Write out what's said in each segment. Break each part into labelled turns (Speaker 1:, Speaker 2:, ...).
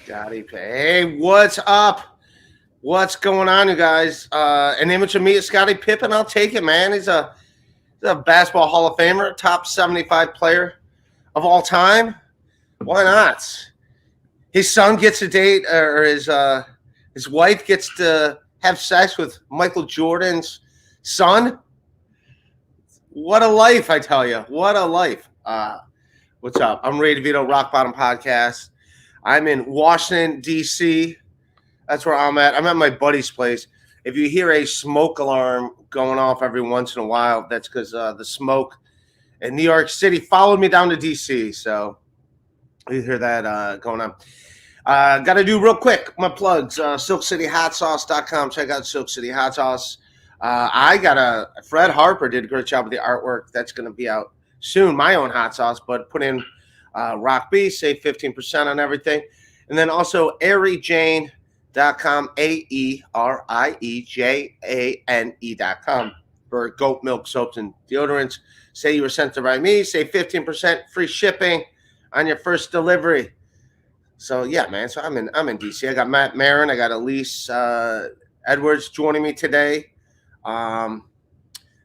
Speaker 1: Scotty. Hey, what's up? What's going on, you guys? An image of me is Scottie Pippen. I'll take it, man. He's a basketball Hall of Famer, top 75 player of all time. Why not? His son gets to date, or his wife gets to have sex with Michael Jordan's son. What a life, I tell you. What a life. What's up? I'm Ray DeVito, Rock Bottom Podcast. I'm in Washington, D.C. That's where I'm at. I'm at my buddy's place. If you hear a smoke alarm going off every once in a while, that's because the smoke in New York City followed me down to D.C. So you hear that going on. Got to do real quick my plugs. SilkCityHotSauce.com. Check out Silk City Hot Sauce. Fred Harper did a great job with the artwork. That's going to be out soon. My own hot sauce, but put in Rock B, save 15% on everything. And then also AerieJane.com, AerieJane.com for goat milk soaps and deodorants. Say you were sent to by me, save 15% free shipping on your first delivery. So yeah, man. So I'm in DC. I got Matt Maron, I got Elise Edwards joining me today.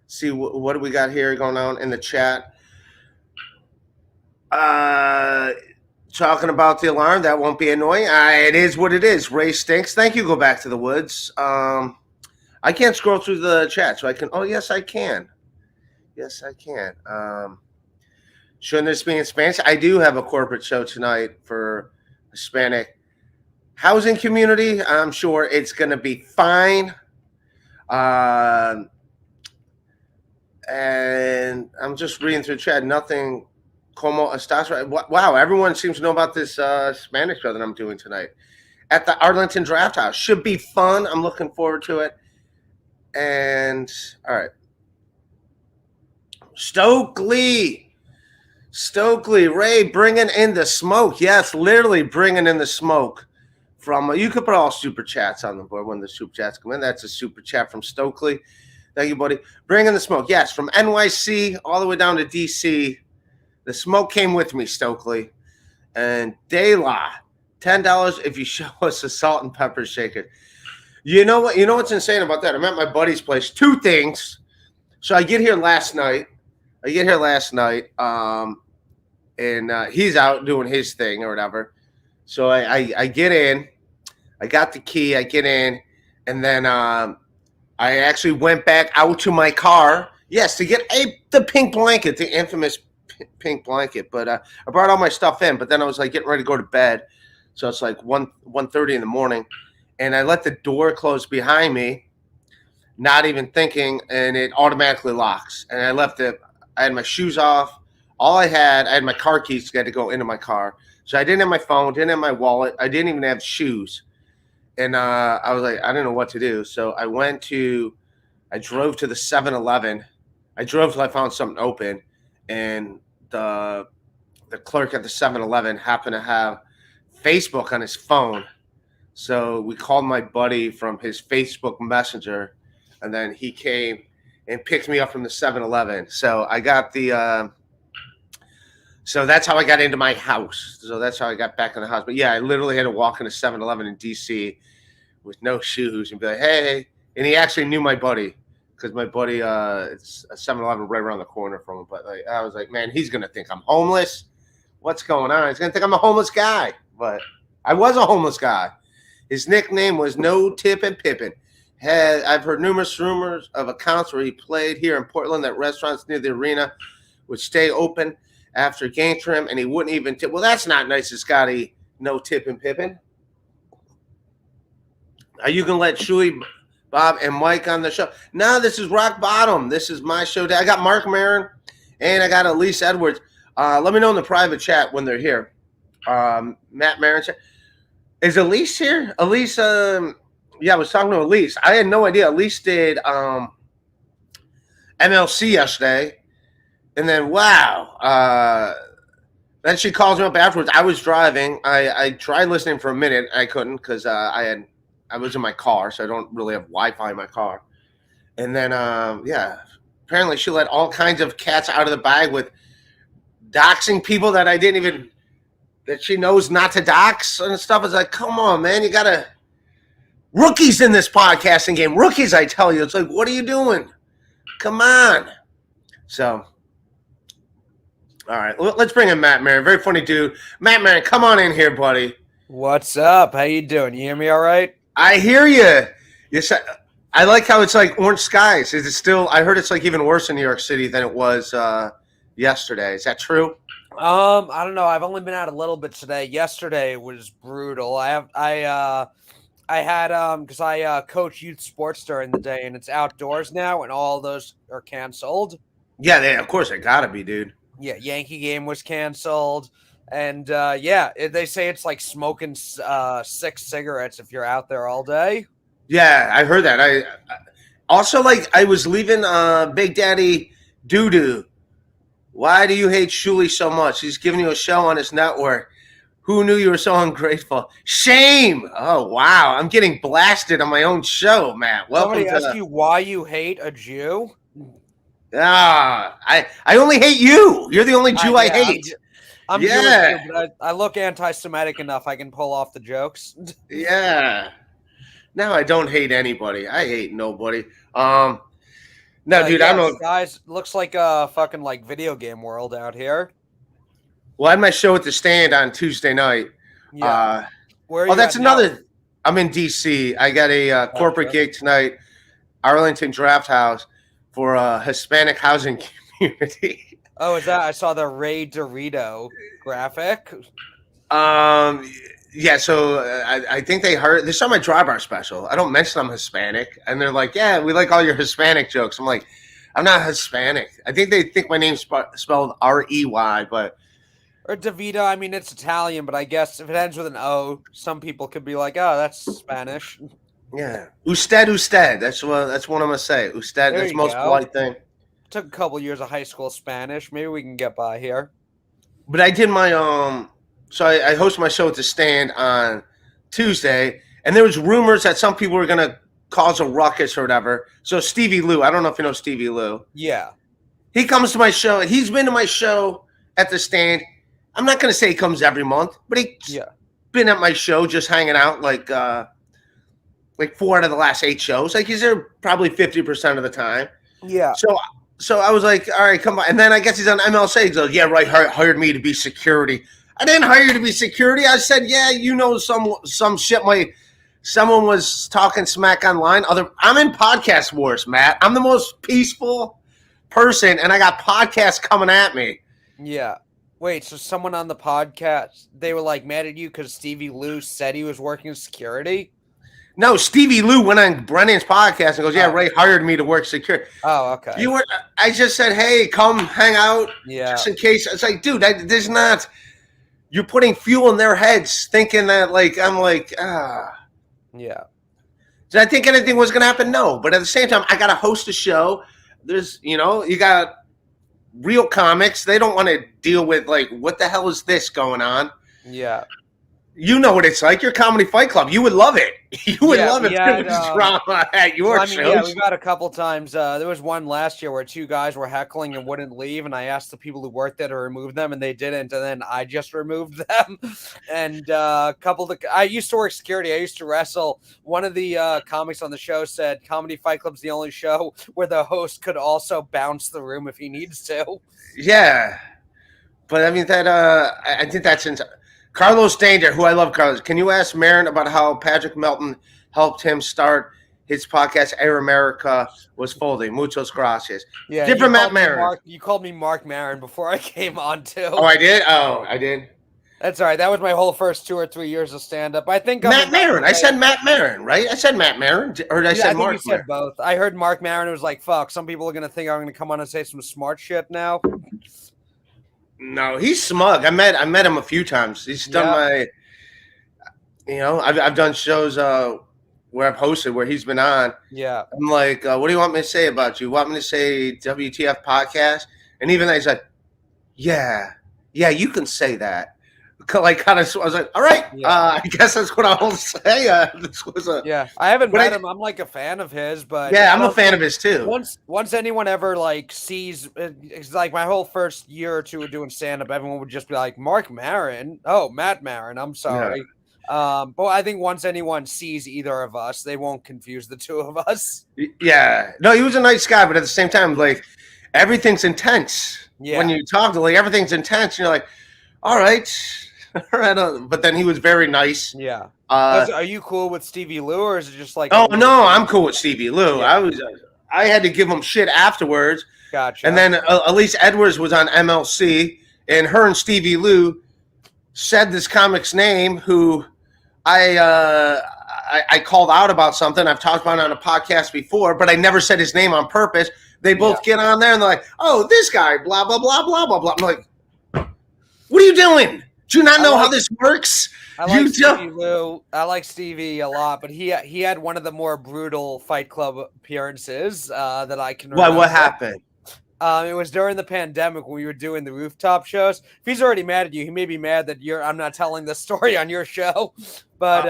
Speaker 1: See what do we got here going on in the chat? Talking about the alarm, that won't be annoying. It is what it is. Ray stinks. Thank you. Go back to the woods. I can't scroll through the chat, so I can. Oh, yes, I can. Yes, I can. Shouldn't this be in Spanish? I do have a corporate show tonight for Hispanic housing community. I'm sure it's going to be fine. And I'm just reading through chat. Nothing. Como estás? Wow, everyone seems to know about this Spanish show that I'm doing tonight at the Arlington Draft House. Should be fun. I'm looking forward to it. And all right, Stokely, Ray, bringing in the smoke. Yes, literally bringing in the smoke. From you could put all super chats on the board when the super chats come in. That's a super chat from Stokely. Thank you, buddy. Bringing the smoke. Yes, from NYC all the way down to DC. The smoke came with me, Stokely. And De La, $10 if you show us a salt and pepper shaker. You know what? You know what's insane about that? I'm at my buddy's place. Two things. So I get here last night. And he's out doing his thing or whatever. So I get in. I got the key. I get in. And then I actually went back out to my car. Yes, to get the pink blanket, the infamous pink blanket, but I brought all my stuff in, but then I was like getting ready to go to bed, so it's like 1:30 in the morning, and I let the door close behind me, not even thinking, and it automatically locks, and I had my shoes off. I had my car keys to get to go into my car, so I didn't have my phone, didn't have my wallet, I didn't even have shoes, and I was like, I didn't know what to do, so I drove to the 7-Eleven. I drove till I found something open, and the clerk at the 7-Eleven happened to have Facebook on his phone. So we called my buddy from his Facebook Messenger, and then he came and picked me up from the 7-Eleven. So I got so that's how I got into my house. So that's how I got back in the house. But yeah, I literally had to walk into 7-Eleven in DC with no shoes and be like, hey. And he actually knew my buddy. Because my buddy, it's a 7-Eleven right around the corner from him. But I was like, man, he's going to think I'm homeless. What's going on? He's going to think I'm a homeless guy. But I was a homeless guy. His nickname was No Tip and Pippin. I've heard numerous rumors of accounts where he played here in Portland that restaurants near the arena would stay open after game trim, and he wouldn't even tip. Well, that's not nice of Scotty, No Tip and Pippin. Are you going to let Shuey, Bob, and Mike on the show? No, this is Rock Bottom. This is my show. I got Mark Maron and I got Elise Edwards. Let me know in the private chat when they're here. Matt Maron. Is Elise here? Elise, yeah, I was talking to Elise. I had no idea. Elise did MLC yesterday. And then, wow. Then she calls me up afterwards. I was driving. I tried listening for a minute. I couldn't because I was in my car, so I don't really have Wi-Fi in my car. And then, yeah, apparently she let all kinds of cats out of the bag with doxing people that I didn't even that she knows not to dox and stuff. It's like, come on, man, you gotta rookies in this podcasting game. Rookies, I tell you, it's like, what are you doing? Come on. So, all right, let's bring in Matt Maron. Very funny dude. Matt Maron, come on in here, buddy.
Speaker 2: What's up? How you doing? You hear me all right?
Speaker 1: I hear you. Yes, I like how it's like orange skies. Is it still? I heard it's like even worse in New York City than it was yesterday. Is that true?
Speaker 2: I don't know. I've only been out a little bit today. Yesterday was brutal. I had because I coach youth sports during the day, and it's outdoors now, and all those are canceled.
Speaker 1: Yeah, of course they gotta be, dude.
Speaker 2: Yeah, Yankee game was canceled, and they say it's like smoking 6 cigarettes if you're out there all day.
Speaker 1: Yeah, I heard that. I also like I was leaving Big Daddy Doo-Doo. Why do you hate Shuli so much? He's giving you a show on his network. Who knew you were so ungrateful? Shame! Oh, wow. I'm getting blasted on my own show, Matt. Welcome.
Speaker 2: Somebody asked you why you hate a Jew?
Speaker 1: I only hate you. You're the only Jew I hate.
Speaker 2: I'm Jewish too, but I look anti-Semitic enough I can pull off the jokes.
Speaker 1: Yeah. No, I don't hate anybody. I hate nobody. No, dude, I don't know.
Speaker 2: Guys, looks like a fucking like video game world out here.
Speaker 1: Well, I had my show at the Stand on Tuesday night.
Speaker 2: Yeah. Where are you
Speaker 1: that's
Speaker 2: now?
Speaker 1: another. I'm in D.C. I got a corporate gig tonight, Arlington Draft House, for a Hispanic housing community.
Speaker 2: Oh, is that? I saw the Ray Dorito graphic.
Speaker 1: Yeah, so I think they heard. They saw my dry bar special. I don't mention I'm Hispanic, and they're like, "Yeah, we like all your Hispanic jokes." I'm like, "I'm not Hispanic." I think they think my name's spelled R-E-Y, but
Speaker 2: or DeVito. I mean, it's Italian, but I guess if it ends with an O, some people could be like, "Oh, that's Spanish."
Speaker 1: Yeah, usted. That's what I'm gonna say. Usted. That's the most polite thing.
Speaker 2: Took a couple years of high school Spanish. Maybe we can get by here.
Speaker 1: But I did my So I hosted my show at the Stand on Tuesday, and there was rumors that some people were going to cause a ruckus or whatever. So Stevie Lou, I don't know if you know Stevie Lou.
Speaker 2: Yeah.
Speaker 1: He comes to my show. He's been to my show at the Stand. I'm not going to say he comes every month, but he's been at my show just hanging out like 4 out of the last 8 shows. Like he's there probably 50% of the time.
Speaker 2: Yeah.
Speaker 1: So I was like, all right, come on. And then I guess he's on MLC. He goes, yeah, right, hired me to be security. I didn't hire you to be security. I said, yeah, you know, some shit. Someone was talking smack online. I'm in podcast wars, Matt. I'm the most peaceful person, and I got podcasts coming at me.
Speaker 2: Yeah. Wait, so someone on the podcast, they were like mad at you because Stevie Lou said he was working security?
Speaker 1: No, Stevie Lou went on Brennan's podcast and goes, yeah, Ray hired me to work security.
Speaker 2: Oh, okay.
Speaker 1: I just said, hey, come hang out.
Speaker 2: Yeah.
Speaker 1: Just in case. It's like, dude, there's not. You're putting fuel in their heads, thinking that I'm like,
Speaker 2: Yeah.
Speaker 1: Did I think anything was going to happen? No. But at the same time, I got to host a show. There's, you got real comics. They don't want to deal with what the hell is this going on?
Speaker 2: Yeah.
Speaker 1: You know what it's like. Your Comedy Fight Club. You would love it. You would love it if there was drama at your shows.
Speaker 2: Yeah, we've had a couple times. There was one last year where 2 guys were heckling and wouldn't leave, and I asked the people who worked there to remove them, and they didn't, and then I just removed them. And I used to work security. I used to wrestle. One of the comics on the show said Comedy Fight Club's the only show where the host could also bounce the room if he needs to.
Speaker 1: Yeah. But I mean, I think that's insane. Carlos Danger, who I love, Carlos. Can you ask Maron about how Patrick Melton helped him start his podcast? Air America was folding. Muchos gracias.
Speaker 2: Yeah,
Speaker 1: different Matt Maron.
Speaker 2: You called me Mark Maron before I came on too.
Speaker 1: Oh, I did. Oh, I did.
Speaker 2: That's all right. That was my whole first 2 or 3 years of stand-up. I think
Speaker 1: Matt Maron. I said Matt Maron, right? I said Matt Maron, or did I say Mark?
Speaker 2: I think you said both. I heard Mark Maron. It was like, fuck. Some people are gonna think I'm gonna come on and say some smart shit now.
Speaker 1: No, he's smug. I met him a few times. He's done I've done shows where I've hosted where he's been on.
Speaker 2: Yeah.
Speaker 1: I'm like, what do you want me to say about you? Want me to say WTF podcast? And even then he's like, yeah, you can say that. like kind of. I was like, all right,
Speaker 2: Yeah.
Speaker 1: I guess that's what I'll say. This was a
Speaker 2: Yeah, I haven't met him. I'm like a fan of his, but
Speaker 1: yeah,
Speaker 2: I
Speaker 1: I'm a
Speaker 2: don't
Speaker 1: fan
Speaker 2: think
Speaker 1: of his too.
Speaker 2: once anyone ever like sees, it's like my whole first year or two of doing stand up, everyone would just be like, Mark Maron, oh Matt Maron, I'm sorry. But I think once anyone sees either of us, they won't confuse the two of us.
Speaker 1: Yeah, no, he was a nice guy, but at the same time, like everything's intense when
Speaker 2: Yeah.
Speaker 1: you talk to like everything's intense. And you're like, all right, all right, but then he was very nice.
Speaker 2: Yeah.
Speaker 1: Uh,
Speaker 2: Are you cool with Stevie Lou, or is it just like?
Speaker 1: oh no, I'm cool with Stevie Lou.
Speaker 2: Yeah.
Speaker 1: I had to give him shit afterwards.
Speaker 2: Gotcha.
Speaker 1: And then Elise Edwards was on MLC, and her and Stevie Lou said this comic's name, who I called out about something. I've talked about it on a podcast before, but I never said his name on purpose. They both get on there and they're like, "Oh, this guy, blah blah blah blah blah blah." I'm like, "What are you doing? Do you not know how this works?"
Speaker 2: I like Stevie Lou. I like Stevie a lot, but he had one of the more brutal Fight Club appearances that I can remember.
Speaker 1: What happened?
Speaker 2: It was during the pandemic when we were doing the rooftop shows. If he's already mad at you, he may be mad that I'm not telling the story on your show. But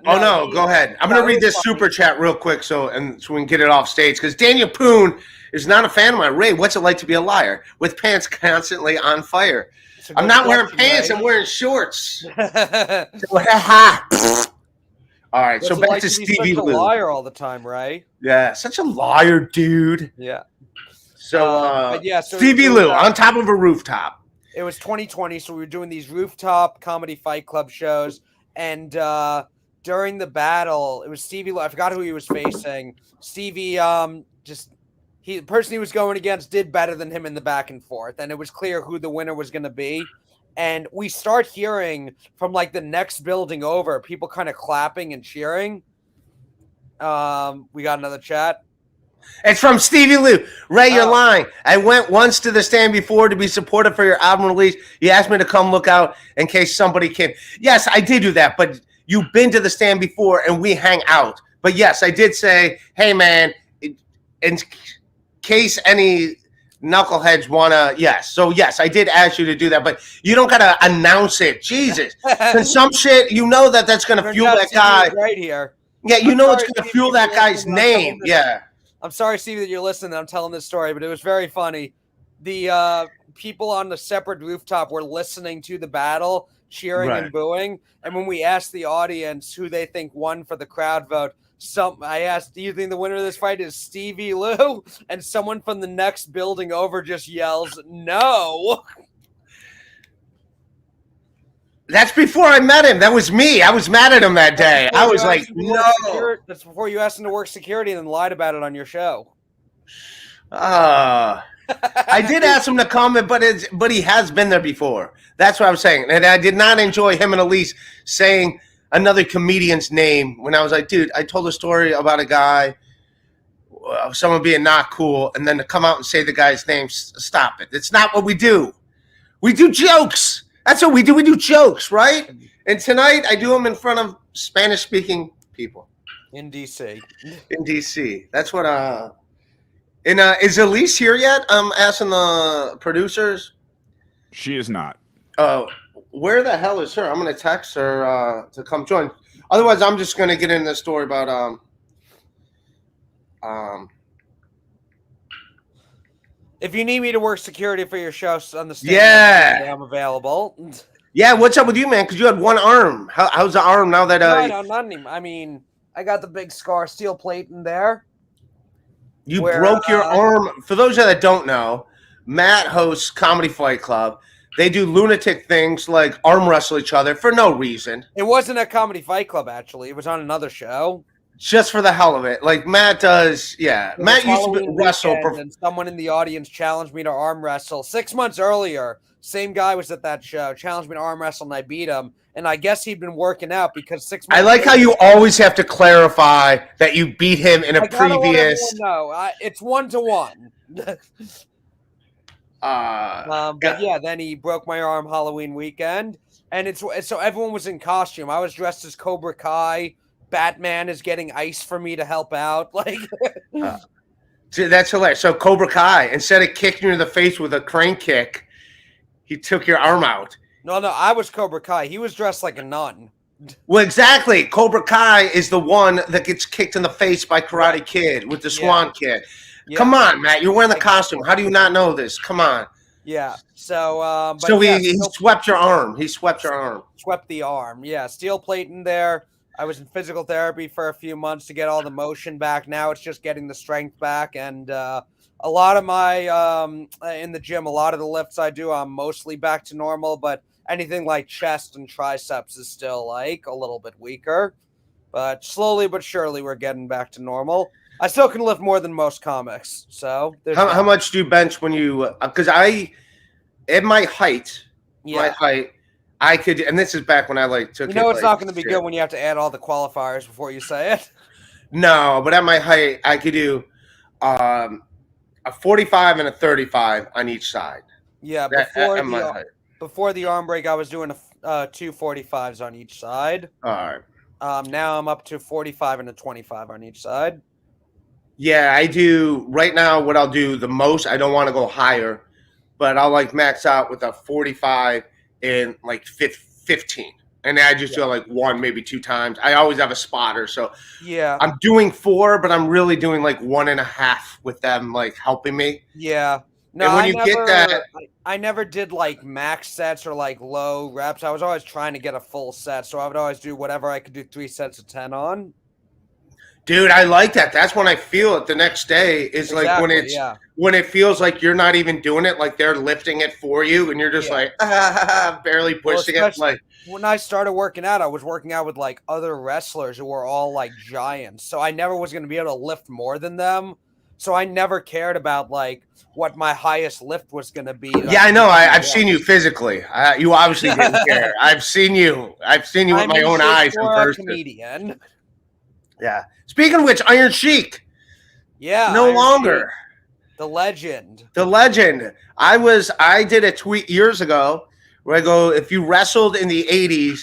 Speaker 1: go ahead. I'm gonna read this super chat real quick so we can get it off stage, because Daniel Poon is not a fan of mine. Ray, what's it like to be a liar with pants constantly on fire? I'm not wearing pants. Right? I'm wearing shorts. All right, so back to Stevie Lou.
Speaker 2: A liar all the time, right?
Speaker 1: Yeah, such a liar, dude.
Speaker 2: Yeah.
Speaker 1: So, Stevie Lou on top of a rooftop.
Speaker 2: It was 2020, so we were doing these rooftop comedy Fight Club shows, and during the battle, it was Stevie Lou. I forgot who he was facing. Stevie, the person he was going against did better than him in the back and forth, and it was clear who the winner was going to be. And we start hearing from like the next building over, people kind of clapping and cheering. We got another chat.
Speaker 1: It's from Stevie Lou. Ray, you're lying. I went once to the stand before to be supportive for your album release. You asked me to come look out in case somebody came. Yes, I did do that, but you've been to the stand before and we hang out. But yes, I did say, hey, man, in case any knuckleheads want to, yes. So, yes, I did ask you to do that, but you don't got to announce it. Jesus. And some shit, you know that's going to fuel that guy.
Speaker 2: Right here.
Speaker 1: Yeah, you know it's going to fuel that guy's name. Yeah.
Speaker 2: I'm sorry, Stevie, that you're listening. I'm telling this story, but it was very funny. The people on the separate rooftop were listening to the battle, cheering and booing. And when we asked the audience who they think won for the crowd vote, I asked, do you think the winner of this fight is Stevie Lou? And someone from the next building over just yells, no.
Speaker 1: That's before I met him. That was me. I was mad at him that day. I was like, no.
Speaker 2: That's before you asked him to work security and then lied about it on your show.
Speaker 1: I did ask him to come, but he has been there before. That's what I was saying. And I did not enjoy him and Elise saying another comedian's name when I was like, dude, I told a story about a guy, someone being not cool, and then to come out and say the guy's name, stop it. It's not what we do. We do jokes. That's what we do. We do jokes, right? And tonight I do them in front of Spanish-speaking people.
Speaker 2: In D.C.
Speaker 1: In D.C. That's what is Elise here yet? I'm asking the producers.
Speaker 3: She is not.
Speaker 1: Where the hell is her? I'm going to text her to come join. Otherwise, I'm just going to get into the story about
Speaker 2: if you need me to work security for your show on the stage, I'm available.
Speaker 1: Yeah, what's up with you, man? Because you had one arm. How's the arm now that?
Speaker 2: No, not anymore. I mean, I got the big scar, steel plate in there.
Speaker 1: You broke your arm. For those that don't know, Matt hosts Comedy Fight Club. They do lunatic things like arm wrestle each other for no reason.
Speaker 2: It wasn't a Comedy Fight Club, actually. It was on another show.
Speaker 1: Just for the hell of it. Like Matt does, yeah. Matt used to wrestle.
Speaker 2: And someone in the audience challenged me to arm wrestle 6 months earlier. Same guy was at that show, challenged me to arm wrestle, and I beat him. And I guess he'd been working out because 6 months
Speaker 1: I like how you always have to clarify that you beat him in a previous.
Speaker 2: No, it's 1-1. But yeah, then he broke my arm Halloween weekend, and so everyone was in costume. I was dressed as Cobra Kai. Batman is getting ice for me to help out. Like,
Speaker 1: that's hilarious. So Cobra Kai, instead of kicking you in the face with a crane kick, he took your arm out.
Speaker 2: No, I was Cobra Kai. He was dressed like a nun.
Speaker 1: Well, exactly. Cobra Kai is the one that gets kicked in the face by Karate Kid with the Swan Kid.
Speaker 2: Yeah.
Speaker 1: Come on, Matt. You're wearing the costume. How do you not know this? Come on.
Speaker 2: Yeah. So,
Speaker 1: So he swept your arm. He swept your arm.
Speaker 2: Swept the arm. Yeah. Steel plate in there. I was in physical therapy for a few months to get all the motion back. Now it's just getting the strength back. And a lot of my, in the gym, a lot of the lifts I do, I'm mostly back to normal. But anything like chest and triceps is still like a little bit weaker. But slowly but surely, we're getting back to normal. I still can lift more than most comics. So
Speaker 1: how much do you bench when you? Because at my height, I could, and this is back when I took.
Speaker 2: You know, it's not going to be good when you have to add all the qualifiers before you say it.
Speaker 1: No, but at my height, I could do a 45 and a 35 on each side.
Speaker 2: Yeah, before the arm break, I was doing two 45s on each side.
Speaker 1: All right.
Speaker 2: Now I'm up to 45 and a 25 on each side.
Speaker 1: Yeah, I do. Right now, what I'll do the most, I don't want to go higher, but I'll max out with a 45 and 15. And then I just do one, maybe 2 times. I always have a spotter. So
Speaker 2: yeah,
Speaker 1: I'm doing 4, but I'm really doing 1.5 with them helping me.
Speaker 2: Yeah. No,
Speaker 1: and when
Speaker 2: I never did max sets or low reps. I was always trying to get a full set. So I would always do whatever I could do 3 sets of 10 on.
Speaker 1: Dude, I like that. That's when I feel it the next day is when it feels like you're not even doing it, they're lifting it for you and you're just barely pushing it.
Speaker 2: When I started working out, I was working out with other wrestlers who were all giants. So I never was going to be able to lift more than them. So I never cared about what my highest lift was going to be.
Speaker 1: Yeah, I know. I've seen you physically. You obviously didn't care. I've seen you with my own eyes in person.
Speaker 2: Comedian.
Speaker 1: Yeah. Speaking of which, Iron Sheik.
Speaker 2: Yeah.
Speaker 1: No longer.
Speaker 2: Sheik. The legend.
Speaker 1: The legend. I did a tweet years ago where I go, if you wrestled in the 80s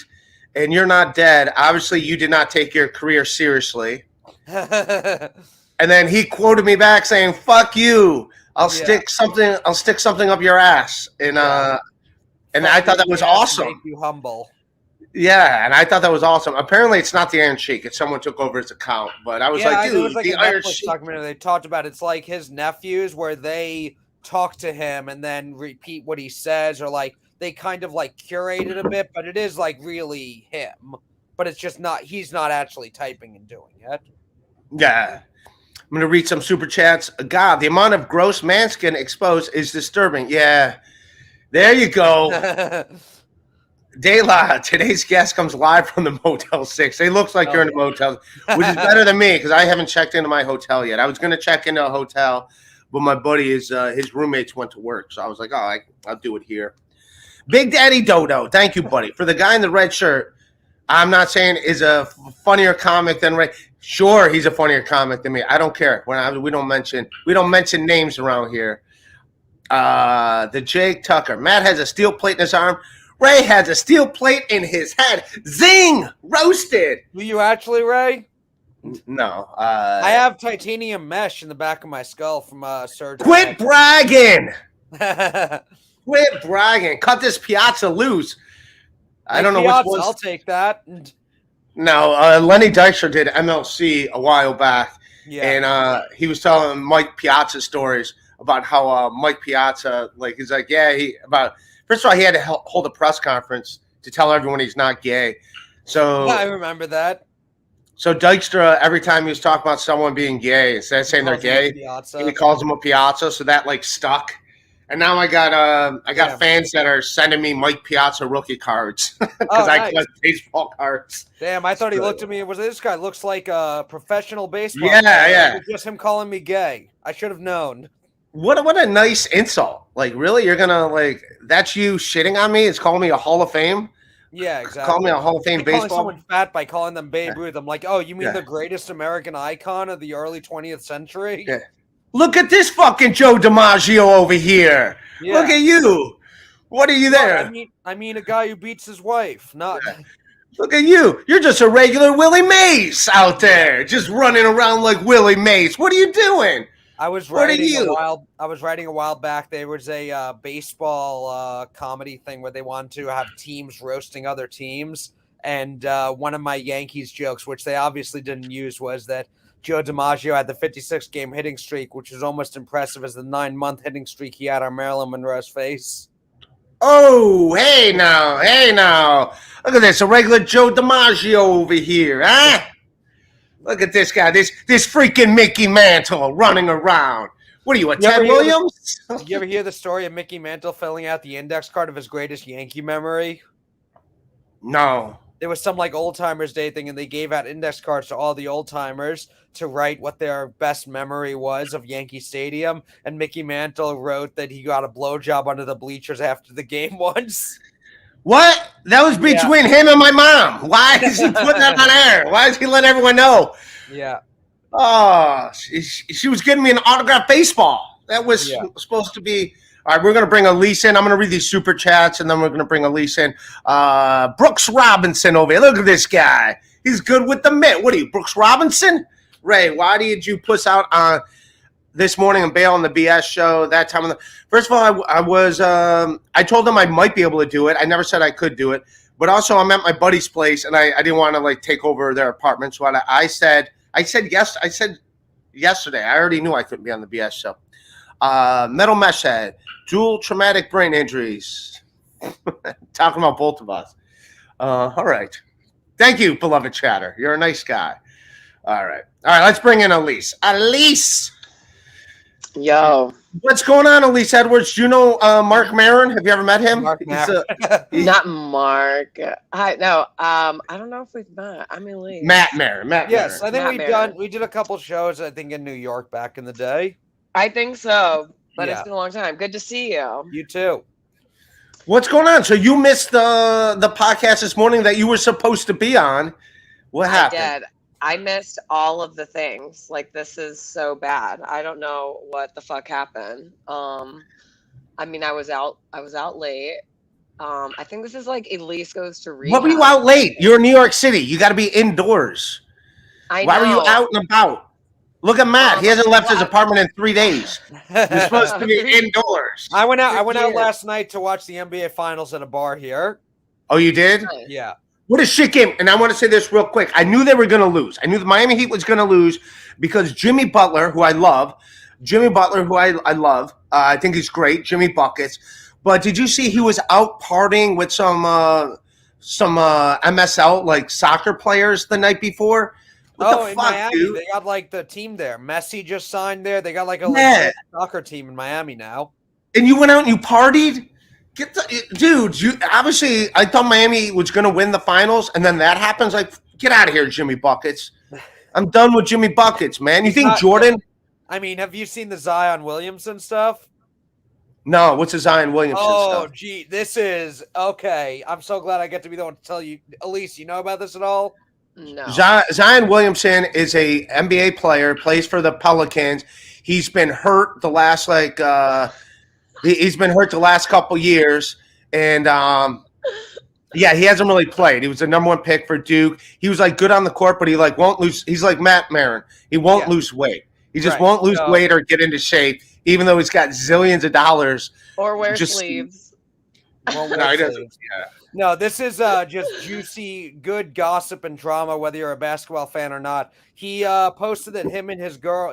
Speaker 1: and you're not dead, obviously you did not take your career seriously. And then he quoted me back saying, "Fuck you. I'll stick something up your ass." And I thought that was awesome.
Speaker 2: Make you humble.
Speaker 1: Yeah, and I thought that was awesome. Apparently, it's not the Iron Sheik. It's someone took over his account. But I was dude,
Speaker 2: it was
Speaker 1: the
Speaker 2: a
Speaker 1: Iron
Speaker 2: Netflix
Speaker 1: Sheik.
Speaker 2: documentary they talked about. It's like his nephews where they talk to him and then repeat what he says, or they kind of curate it a bit, but it is really him. But it's just not. He's not actually typing and doing it.
Speaker 1: Yeah. I'm going to read some super chats. God, the amount of gross manskin exposed is disturbing. Yeah. There you go. Dayla, today's guest comes live from the Motel 6. It looks like you're in the motel, which is better than me because I haven't checked into my hotel yet. I was going to check into a hotel, but my buddy, his roommates went to work. So I was like, I'll do it here. Big Daddy Dodo, thank you, buddy. For the guy in the red shirt, I'm not saying is a funnier comic than Ray. Sure, he's a funnier comic than me. I don't care. We don't mention names around here. The Jake Tucker. Matt has a steel plate in his arm. Ray has a steel plate in his head. Zing! Roasted.
Speaker 2: Do you actually, Ray?
Speaker 1: No.
Speaker 2: I have titanium mesh in the back of my skull from surgery.
Speaker 1: Quit bragging. Quit bragging. Cut this piazza loose. I don't know which one.
Speaker 2: I'll take that.
Speaker 1: No, Lenny Dykstra did MLC a while back, and he was telling Mike Piazza stories about how Mike Piazza, he's first of all, he had to hold a press conference to tell everyone he's not gay. So
Speaker 2: I remember that.
Speaker 1: So Dykstra, every time he was talking about someone being gay, instead of saying they're gay, he calls them a Piazza, so that stuck. And now I got fans that are sending me Mike Piazza rookie cards because I collect baseball cards.
Speaker 2: Damn, I thought he looked at me and was this guy looks like a professional baseball
Speaker 1: player. Yeah.
Speaker 2: It was just him calling me gay. I should have known.
Speaker 1: What a nice insult. Really? You're gonna that's you shitting on me? It's calling me a Hall of Fame?
Speaker 2: Yeah, exactly.
Speaker 1: Call me a Hall of Fame baseball.
Speaker 2: Calling someone fat by calling them Babe Ruth. I'm like, oh, you mean the greatest American icon of the early 20th century?
Speaker 1: Yeah. Look at this fucking Joe DiMaggio over here. Yeah. Look at you. What are you there?
Speaker 2: I mean a guy who beats his wife. Not.
Speaker 1: Yeah. Look at you. You're just a regular Willie Mays out there, just running around like Willie Mays. What are you doing?
Speaker 2: I was
Speaker 1: What are
Speaker 2: writing
Speaker 1: you?
Speaker 2: a while back. There was a baseball comedy thing where they wanted to have teams roasting other teams, and one of my Yankees jokes, which they obviously didn't use, was that Joe DiMaggio had the 56-game hitting streak, which was almost impressive as the 9-month hitting streak he had on Marilyn Monroe's face.
Speaker 1: Oh, hey now. Look at this, a regular Joe DiMaggio over here, huh? Look at this guy, this freaking Mickey Mantle running around. What are you, a Ted Williams?
Speaker 2: Did you ever hear the story of Mickey Mantle filling out the index card of his greatest Yankee memory?
Speaker 1: No.
Speaker 2: There was some like old timers day thing, and they gave out index cards to all the old timers to write what their best memory was of Yankee Stadium. And Mickey Mantle wrote that he got a blowjob under the bleachers after the game once.
Speaker 1: What? That was between him and my mom. Why is he putting that on air? Why does he let everyone know?
Speaker 2: Yeah.
Speaker 1: Oh, she was getting me an autographed baseball. That was supposed to be. All right, we're going to bring Elise in. I'm going to read these super chats, and then we're going to bring Elise in. Brooks Robinson over here. Look at this guy. He's good with the mitt. What are you, Brooks Robinson? Ray, why did you push out on this morning and bail on the BS show that time? First of all, I told them I might be able to do it. I never said I could do it. But also, I'm at my buddy's place, and I didn't want to, like, take over their apartment. So I said yes. I said yesterday. I already knew I couldn't be on the BS show. Metal Mesh Head, dual traumatic brain injuries. Talking about both of us. All right. Thank you, beloved chatter. You're a nice guy. All right. Let's bring in Elise. Elise.
Speaker 4: Yo.
Speaker 1: What's going on, Elise Edwards? Do you know Mark Maron? Have you ever met him?
Speaker 4: Not Mark. I don't know if we've met. I mean, Elise.
Speaker 1: Matt Maron.
Speaker 2: Yes,
Speaker 1: Maron.
Speaker 2: I think we did a couple shows, I think, in New York back in the day.
Speaker 4: I think so, but it's been a long time. Good to see you.
Speaker 2: You too.
Speaker 1: What's going on? So you missed the podcast this morning that you were supposed to be on. What happened?
Speaker 4: I did. I missed all of the things. Like, this is so bad. I don't know what the fuck happened. I mean, I was out late. I think this is like Elise goes to rehab.
Speaker 1: What were you out late? You're in New York City. You got to be indoors.
Speaker 4: Why
Speaker 1: were you out and about? Look at Matt. He hasn't left his apartment in 3 days. You're supposed to be indoors.
Speaker 2: I went out last night to watch the NBA Finals at a bar here.
Speaker 1: Oh, you did?
Speaker 2: Yeah.
Speaker 1: What a shit game. And I want to say this real quick. I knew they were going to lose. I knew the Miami Heat was going to lose because Jimmy Butler, who I love, I think he's great, Jimmy Buckets. But did you see he was out partying with some MSL, like soccer players the night before? What the
Speaker 2: in
Speaker 1: fuck,
Speaker 2: Miami,
Speaker 1: dude?
Speaker 2: they got like the team there. Messi just signed there. They got like a soccer team in Miami now.
Speaker 1: And you went out and you partied? Dude, obviously I thought Miami was going to win the finals, and then that happens. Like, get out of here, Jimmy Buckets. I'm done with Jimmy Buckets, man. You think Jordan?
Speaker 2: I mean, have you seen the Zion Williamson stuff?
Speaker 1: No, what's the Zion Williamson stuff?
Speaker 2: Oh, gee, this is okay. I'm so glad I get to be the one to tell you. Elise, you know about this at all?
Speaker 4: No.
Speaker 1: Zion Williamson is a NBA player, plays for the Pelicans. He's been hurt the last couple years, and he hasn't really played. He was the number one pick for Duke. He was like good on the court, but he like won't lose. He's like Matt Maron. He won't lose weight. He just won't lose weight or get into shape, even though he's got zillions of dollars.
Speaker 4: Or wear sleeves.
Speaker 2: No, he doesn't. No, this is just juicy, good gossip and drama, whether you're a basketball fan or not. He posted that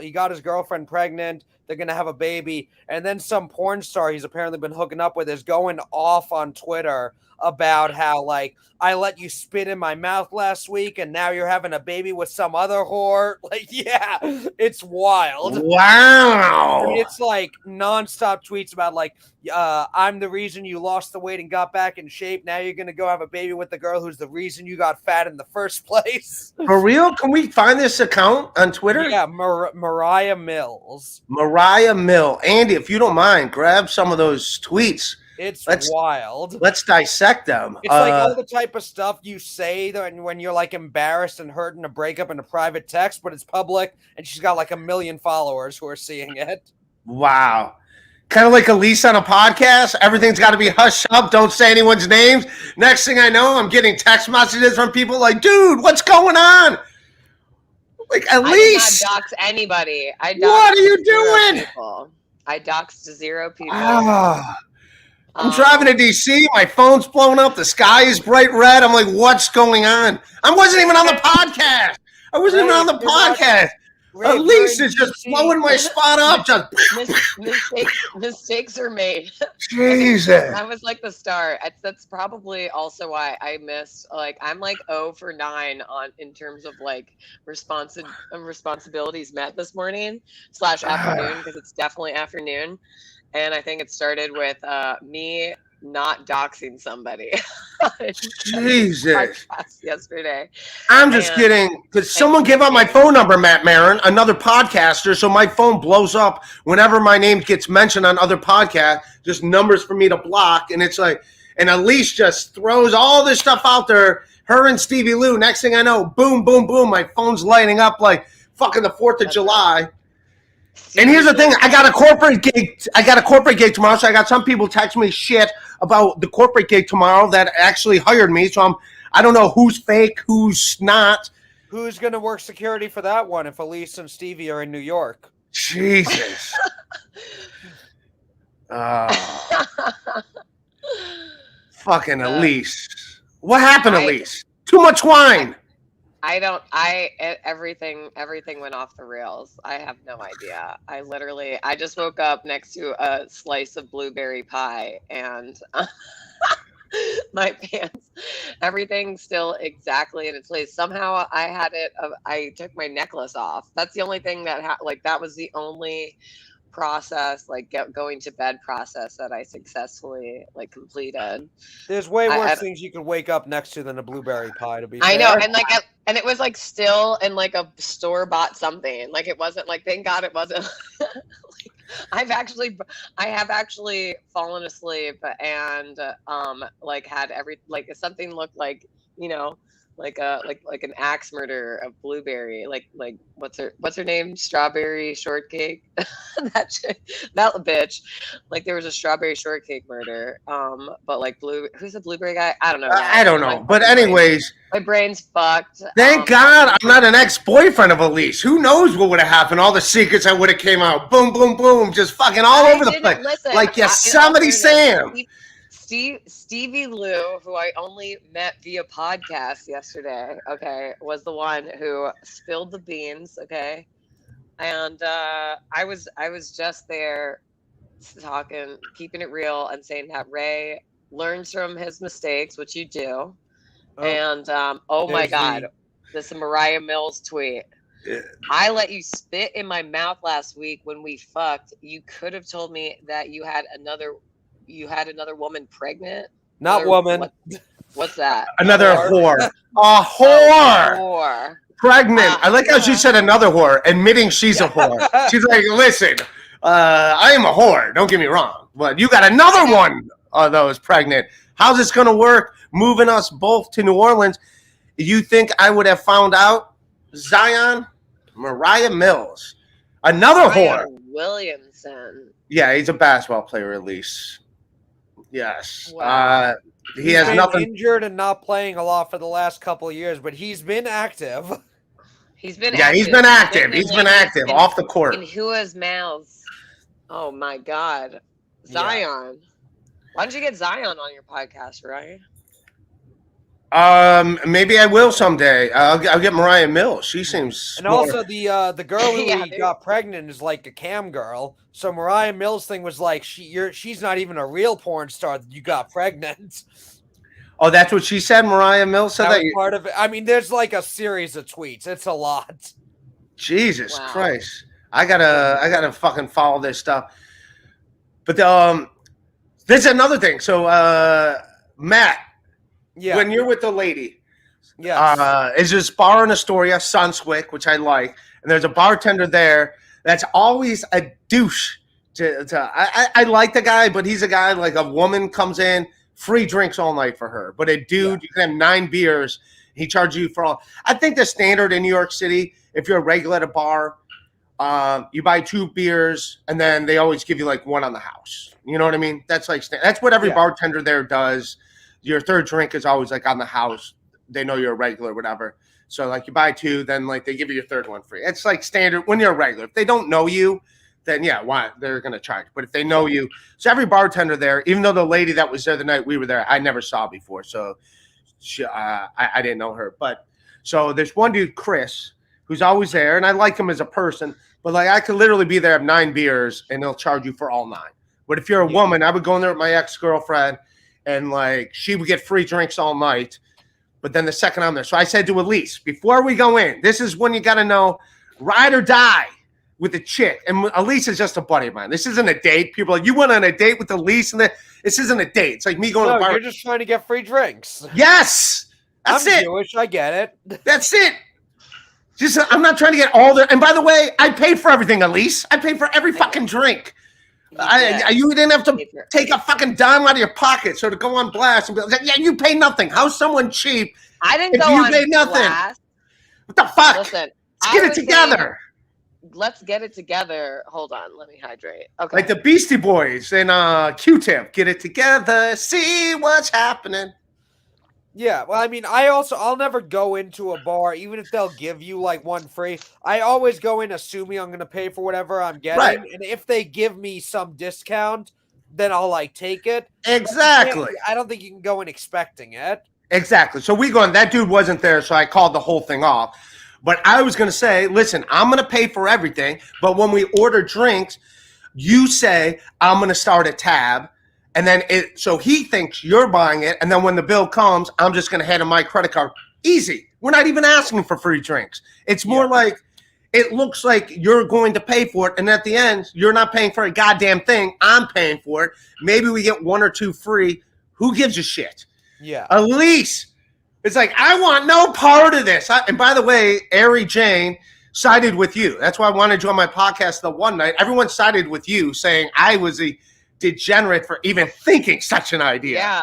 Speaker 2: he got his girlfriend pregnant. They're going to have a baby. And then some porn star he's apparently been hooking up with is going off on Twitter about how, like, I let you spit in my mouth last week and now you're having a baby with some other whore. Like, yeah, it's wild.
Speaker 1: Wow.
Speaker 2: I mean, it's like nonstop tweets about like, I'm the reason you lost the weight and got back in shape. Now you're going to go have a baby with the girl who's the reason you got fat in the first place.
Speaker 1: For real? Can we find this account on Twitter?
Speaker 2: Yeah, Moriah Mills.
Speaker 1: Moriah Mill. Andy, if you don't mind, grab some of those tweets.
Speaker 2: It's wild.
Speaker 1: Let's dissect them.
Speaker 2: It's like all the type of stuff you say when you're like embarrassed and hurt in a breakup in a private text, but it's public, and she's got like 1 million followers who are seeing it.
Speaker 1: Wow. Kind of like Elise on a podcast. Everything's got to be hushed up. Don't say anyone's names. Next thing I know, I'm getting text messages from people like, dude, what's going on? Like, at
Speaker 4: I
Speaker 1: least.
Speaker 4: did not dox anybody.
Speaker 1: What are you doing?
Speaker 4: People. I doxed 0 people.
Speaker 1: I'm driving to DC. My phone's blown up. The sky is bright red. I'm like, what's going on? I wasn't even on the podcast. I wasn't even on the podcast. Elise is just blowing my spot up. Just
Speaker 4: mistakes are made.
Speaker 1: Jesus.
Speaker 4: That was like the start. That's probably also why I missed. Like, I'm like 0 for 9 in terms of like responsibilities met this morning / afternoon, because it's definitely afternoon. And I think it started with me not doxing somebody.
Speaker 1: Jesus.
Speaker 4: Yesterday.
Speaker 1: I'm just kidding, because someone gave out my phone number, Matt Maron, another podcaster, so my phone blows up whenever my name gets mentioned on other podcasts, just numbers for me to block, and it's like, and Elise just throws all this stuff out there, her and Stevie Lou, next thing I know, boom, boom, boom, my phone's lighting up like fucking the 4th of July. And here's the thing, I got a corporate gig tomorrow, so I got some people text me shit about the corporate gig tomorrow that actually hired me, so I don't know who's fake, who's not.
Speaker 2: Who's going to work security for that one if Elise and Stevie are in New York?
Speaker 1: Jesus. Fucking Elise. What happened, Elise? Too much wine.
Speaker 4: Everything went off the rails. I have no idea. I just woke up next to a slice of blueberry pie and my pants, everything's still exactly in its place. Somehow I took my necklace off. That's the only thing that that was the only process, like going to bed process, that I successfully completed.
Speaker 2: There's way worse things you could wake up next to than a blueberry pie, to be fair.
Speaker 4: I know, and it was still in a store bought something. Like, it wasn't thank God it wasn't. I have actually fallen asleep and had something looked like, like an axe murder of blueberry, like what's her name, strawberry shortcake. that bitch, there was a strawberry shortcake murder, but who's the blueberry guy? I don't know.
Speaker 1: I don't know, but anyways,
Speaker 4: my brain's fucked.
Speaker 1: Thank God I'm not an ex-boyfriend of Elise. Who knows what would have happened? All the secrets that would have came out, boom, boom, boom, just fucking all over the place.
Speaker 4: Listen,
Speaker 1: like Yosemite Sam.
Speaker 4: Stevie Lou, who I only met via podcast yesterday, okay, was the one who spilled the beans, okay, and I was just there talking, keeping it real, and saying that Ray learns from his mistakes, which you do, and oh my God, this is Moriah Mills tweet. Yeah. I let you spit in my mouth last week when we fucked. You could have told me that you had another woman pregnant.
Speaker 2: Not woman.
Speaker 4: What's that?
Speaker 1: Another whore. A whore. Pregnant. I like how she said another whore, admitting she's a whore. She's like, listen, I am a whore. Don't get me wrong, but you got another one of those pregnant. How's this going to work? Moving us both to New Orleans. You think I would have found out? Zion, Moriah Mills, another whore.
Speaker 4: Williamson.
Speaker 1: Yeah, he's a basketball player, at least. Yes.
Speaker 4: Wow.
Speaker 1: He has
Speaker 2: been
Speaker 1: nothing
Speaker 2: injured and not playing a lot for the last couple of years, but he's been active.
Speaker 1: He's been active. He's been active off the court.
Speaker 4: In who's mouths? Oh my God, Zion. Yeah. Why don't you get Zion on your podcast, Ryan?
Speaker 1: Maybe I will someday. I'll get Moriah Mills. She seems.
Speaker 2: And also the girl who got pregnant is like a cam girl. So Moriah Mills' thing was like she's not even a real porn star that you got pregnant.
Speaker 1: Oh, that's what she said. Moriah Mills said that.
Speaker 2: Part of it. I mean, there's like a series of tweets. It's a lot.
Speaker 1: Jesus Christ! I gotta fucking follow this stuff. But there's another thing. So Matt. Yeah. When you're with the lady, is this bar in Astoria, Sunswick, which I like, and there's a bartender there that's always a douche. I like the guy, but he's a guy like a woman comes in, free drinks all night for her. But a dude, you can have 9 beers, he charges you for all. I think the standard in New York City, if you're a regular at a bar, you buy 2 beers, and then they always give you like 1 on the house. You know what I mean? That's that's what every bartender there does. Your third drink is always like on the house. They know you're a regular, whatever. So like you buy 2, then like they give you your third one free. It's like standard when you're a regular. If they don't know you, then yeah, why they're gonna charge. But if they know you, so every bartender there, even though the lady that was there the night we were there, I never saw before, so I didn't know her. But so there's one dude, Chris, who's always there, and I like him as a person. But like I could literally be there, have 9 beers, and they'll charge you for all 9. But if you're a woman, I would go in there with my ex-girlfriend, and like she would get free drinks all night. But then the second I'm there. So I said to Elise, before we go in, this is when you got to know, ride or die with a chick. And Elise is just a buddy of mine. This isn't a date. People are like, you went on a date with Elise? And this isn't a date. It's like me going to the bar.
Speaker 2: You're just trying to get free drinks.
Speaker 1: Yes. That's
Speaker 2: I'm
Speaker 1: it.
Speaker 2: Jewish. I get it.
Speaker 1: That's it. Just I'm not trying to get all the. And by the way, I paid for everything, Elise. I paid for every fucking drink. You didn't have to take a fucking dime out of your pocket. So to go on blast and be like, yeah, you pay nothing. How's someone cheap?
Speaker 4: I didn't
Speaker 1: if
Speaker 4: go
Speaker 1: you
Speaker 4: on
Speaker 1: pay nothing.
Speaker 4: blast.
Speaker 1: What the fuck?
Speaker 4: Listen,
Speaker 1: let's get it together.
Speaker 4: Let's get it together. Hold on, let me hydrate. Okay.
Speaker 1: Like the Beastie Boys and Q-Tip, get it together. See what's happening.
Speaker 2: Yeah, well, I mean, I'll never go into a bar, even if they'll give you like one free. I always go in assuming I'm going to pay for whatever I'm getting.
Speaker 1: Right.
Speaker 2: And if they give me some discount, then I'll like take it.
Speaker 1: Exactly.
Speaker 2: I don't think you can go in expecting it.
Speaker 1: Exactly. So we going, that dude wasn't there, so I called the whole thing off. But I was going to say, listen, I'm going to pay for everything. But when we order drinks, you say, I'm going to start a tab. And then so he thinks you're buying it. And then when the bill comes, I'm just going to hand him my credit card. Easy. We're not even asking for free drinks. It's more like it looks like you're going to pay for it. And at the end, you're not paying for a goddamn thing. I'm paying for it. Maybe we get 1 or 2 free. Who gives a shit?
Speaker 2: Yeah.
Speaker 1: Elise, it's like, I want no part of this. And by the way, Ari Jane sided with you. That's why I wanted you on my podcast the one night. Everyone sided with you, saying I was a degenerate for even thinking such an idea.
Speaker 4: Yeah.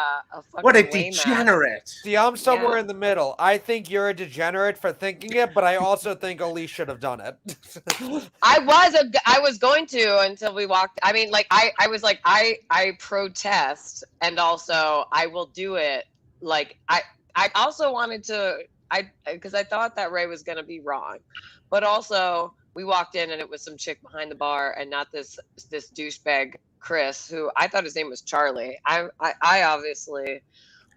Speaker 1: What a degenerate.
Speaker 2: See, I'm somewhere in the middle. I think you're a degenerate for thinking it, but I also think Elise should have done it.
Speaker 4: I was going to until we walked. I mean, like I was like, I protest, and also I will do it. Like I also wanted to, because I thought that Ray was going to be wrong, but also we walked in and it was some chick behind the bar and not this douchebag Chris, who I thought his name was Charlie. I obviously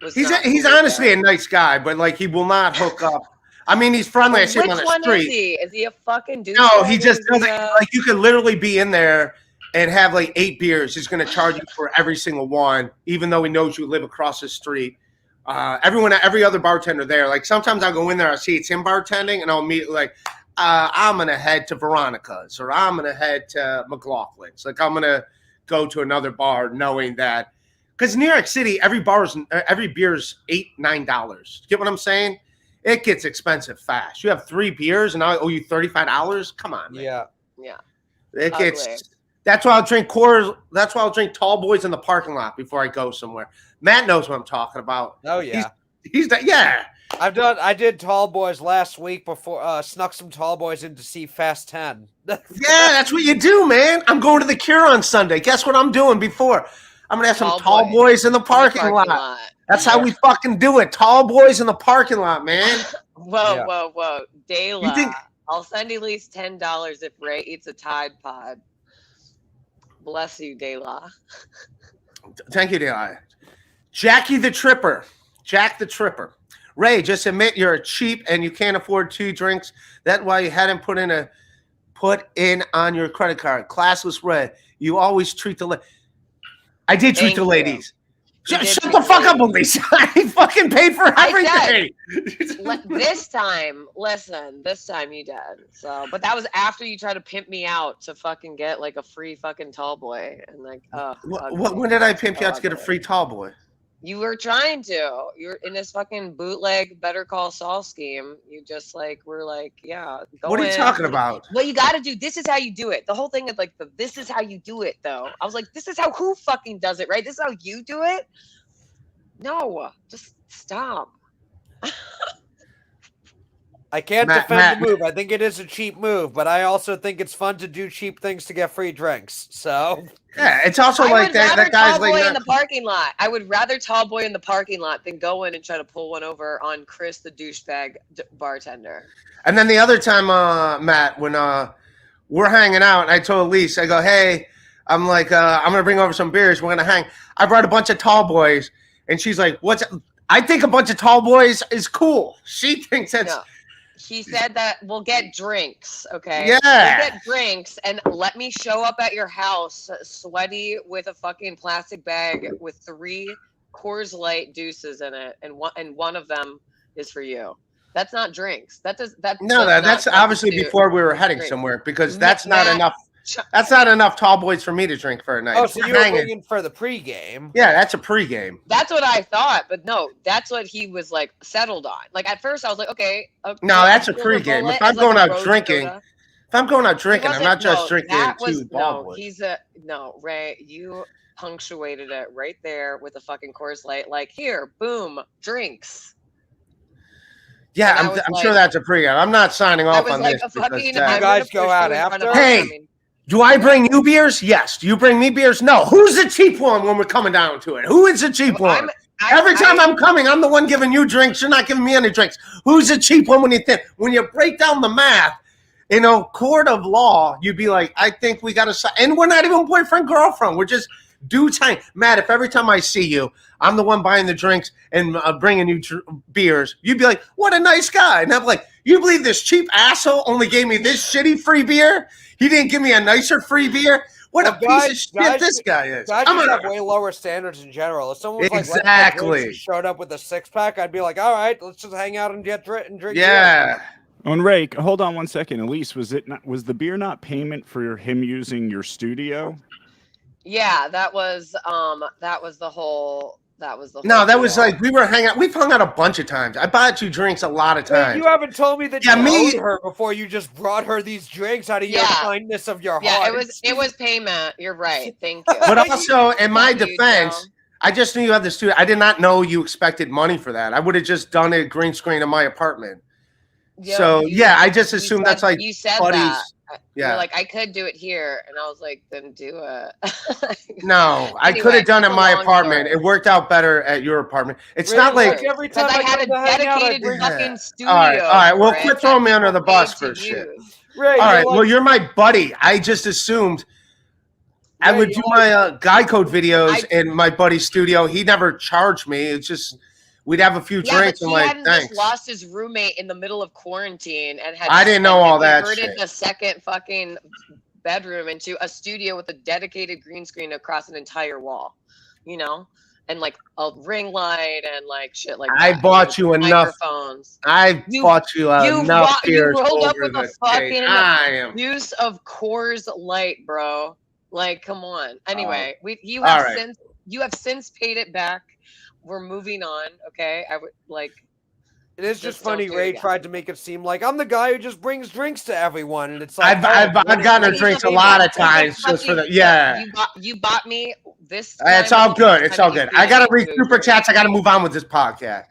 Speaker 4: was.
Speaker 1: He's honestly a nice guy, but like he will not hook up. I mean, he's friendly. I see him on the street.
Speaker 4: Is he? Is he a fucking douchebag?
Speaker 1: No, he just doesn't. Like you could literally be in there and have like 8 beers. He's going to charge you for every single one, even though he knows you live across the street. Every other bartender there. Like sometimes I'll go in there, I see it's him bartending, and I'll meet like, I'm going to head to Veronica's or I'm going to head to McLaughlin's. Like I'm going to go to another bar knowing that, because New York City, every beer's $8-9. Get what I'm saying? It gets expensive fast. You have 3 beers and I owe you $35. Come on, man.
Speaker 4: Yeah.
Speaker 1: It gets. That's why I'll drink Coors. That's why I'll drink Tall Boys in the parking lot before I go somewhere. Matt knows what I'm talking about.
Speaker 2: Oh yeah,
Speaker 1: he's that. Yeah.
Speaker 2: I did Tall Boys last week before snuck some Tall Boys in to see Fast 10.
Speaker 1: Yeah, that's what you do, man. I'm going to the Cure on Sunday. Guess what I'm doing before? I'm gonna have some Tall Boys in the parking lot. That's how we fucking do it. Tall Boys in the parking lot, man.
Speaker 4: Whoa. Dayla, I'll send Elise $10 if Ray eats a Tide Pod. Bless you, Dayla.
Speaker 1: Thank you, Dayla. Jackie the Tripper. Jack the Tripper. Ray, just admit you're cheap and you can't afford 2 drinks. That's why you hadn't put in on your credit card. Classless Ray. You always treat the I did treat the ladies. Shut the fuck up, Elise. I fucking paid for everything.
Speaker 4: This time you did. So, but that was after you tried to pimp me out to fucking get like a free fucking tall boy. And like,
Speaker 1: when did I pimp you out to get a free tall boy?
Speaker 4: You were trying to. You're in this fucking bootleg Better Call Saul scheme. You just like were like, yeah.
Speaker 1: What are you talking about?
Speaker 4: Well, you got to do. This is how you do it. The whole thing is like this is how you do it, though. I was like, this is how who fucking does it, right? This is how you do it. No, just stop.
Speaker 2: I can't
Speaker 1: Matt-
Speaker 2: defend the move. I think it is a cheap move, but I also think it's fun to do cheap things to get free drinks. So
Speaker 1: Yeah, it's also
Speaker 4: I
Speaker 1: like
Speaker 4: would
Speaker 1: that.
Speaker 4: rather
Speaker 1: That guy's
Speaker 4: tall
Speaker 1: like
Speaker 4: boy
Speaker 1: not
Speaker 4: in the parking lot. I would rather tall boy in the parking lot than go in and try to pull one over on Chris, the douchebag bartender.
Speaker 1: And then the other time, Matt, when we're hanging out, and I told Elise, I go, hey, I'm like, I'm gonna bring over some beers. We're gonna hang. I brought a bunch of tall boys, and she's like, what's? I think a bunch of tall boys is cool. She thinks that's.
Speaker 4: No. He said that we'll get drinks, okay?
Speaker 1: Yeah.
Speaker 4: We'll get drinks, and let me show up at your house sweaty with a fucking plastic bag with 3 Coors Light deuces in it, and one of them is for you. That's not drinks. That's
Speaker 1: obviously before we were heading somewhere, because that's not enough. That's not enough tall boys for me to drink for a night.
Speaker 2: oh, so you were bringing for the pregame?
Speaker 1: Yeah, that's a pregame.
Speaker 4: That's what I thought, but no, that's what he was like settled on. Like at first, I was like, okay.
Speaker 1: No, that's a pregame. If I'm going out drinking, I'm not just drinking two ball boys.
Speaker 4: Ray, you punctuated it right there with a fucking Coors Light. Like here, boom, drinks.
Speaker 1: Yeah, I'm sure that's a pregame. I'm not signing off on this.
Speaker 2: You guys go out after?
Speaker 1: Hey. Do I bring you beers? Yes. Do you bring me beers? No. Who's the cheap one when we're coming down to it? Who is the cheap one? Every time I'm coming, I'm the one giving you drinks. You're not giving me any drinks. Who's the cheap one when you think? When you break down the math, court of law, you'd be like, I think we got to sign. And we're not even boyfriend, girlfriend. We're just dudes hanging. Matt, if every time I see you, I'm the one buying the drinks and bringing you beers, you'd be like, what a nice guy. And I'm like, you believe this cheap asshole only gave me this shitty free beer? He didn't give me a nicer free beer? What a piece of shit this guy is.
Speaker 2: Guys have way lower standards in general. If someone was
Speaker 1: exactly
Speaker 2: showed up with a 6-pack, I'd be like, all right, let's just hang out and get drink.
Speaker 1: Yeah.
Speaker 3: On Ray, hold on one second. Elise, was the beer not payment for him using your studio?
Speaker 4: Yeah, that was the whole.
Speaker 1: No, that was like we were hanging out. We've hung out a bunch of times. I bought you drinks a lot of times.
Speaker 2: You haven't told me that you owed her before you just brought her these drinks out of your kindness of your heart.
Speaker 4: Yeah, it was payment. You're right. Thank you.
Speaker 1: But also, in my defense, I just knew you had the studio. I did not know you expected money for that. I would have just done a green screen in my apartment. Yeah, I just assumed that's like
Speaker 4: you said
Speaker 1: buddies.
Speaker 4: That.
Speaker 1: Yeah,
Speaker 4: you're like I could do it here, and I was like, then do it.
Speaker 1: No, I could have done it in my apartment. It worked out better at your apartment. It's really not like
Speaker 4: every time I had a dedicated fucking studio.
Speaker 1: All right. Well, quit throwing me under the bus for shit. All right. Well, you're my buddy. I just assumed I would do my guy code videos in my buddy's studio. He never charged me. It's just. We'd have a few drinks and like, thanks.
Speaker 4: Just lost his roommate in the middle of quarantine and had.
Speaker 1: I didn't know all that shit.
Speaker 4: Converted the second fucking bedroom into a studio with a dedicated green screen across an entire wall, and like a ring light and like shit like that.
Speaker 1: I bought you enough.
Speaker 4: Microphones.
Speaker 1: I bought you enough beers.
Speaker 4: You rolled up with a fucking use of Coors Light, bro. Like, come on. Anyway, you have since paid it back. We're moving on, okay? I would like.
Speaker 2: It is just funny. Ray tried to make it seem like I'm the guy who just brings drinks to everyone, and it's like
Speaker 1: I've gotten her drinks a lot of times just for the
Speaker 4: You bought me this.
Speaker 1: It's all good. It's all good. I gotta read super chats. I gotta move on with this podcast.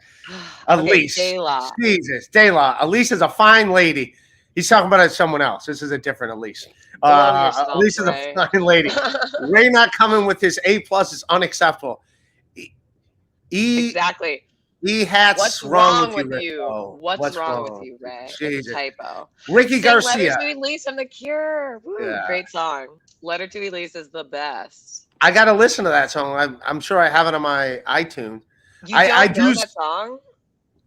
Speaker 1: Elise, Jesus, Dayla. Elise is a fine lady. He's talking about someone else. This is a different Elise. Elise is a fine lady. Ray not coming with his A+ is unacceptable.
Speaker 4: Exactly.
Speaker 1: What's wrong with
Speaker 4: you? What's wrong with you, Ray? It's a typo.
Speaker 1: Ricky Garcia.
Speaker 4: Letter to Elise and the Cure. Woo, great song. Letter to Elise is the best.
Speaker 1: I gotta listen to that song. I'm sure I have it on my iTunes.
Speaker 4: I do that song?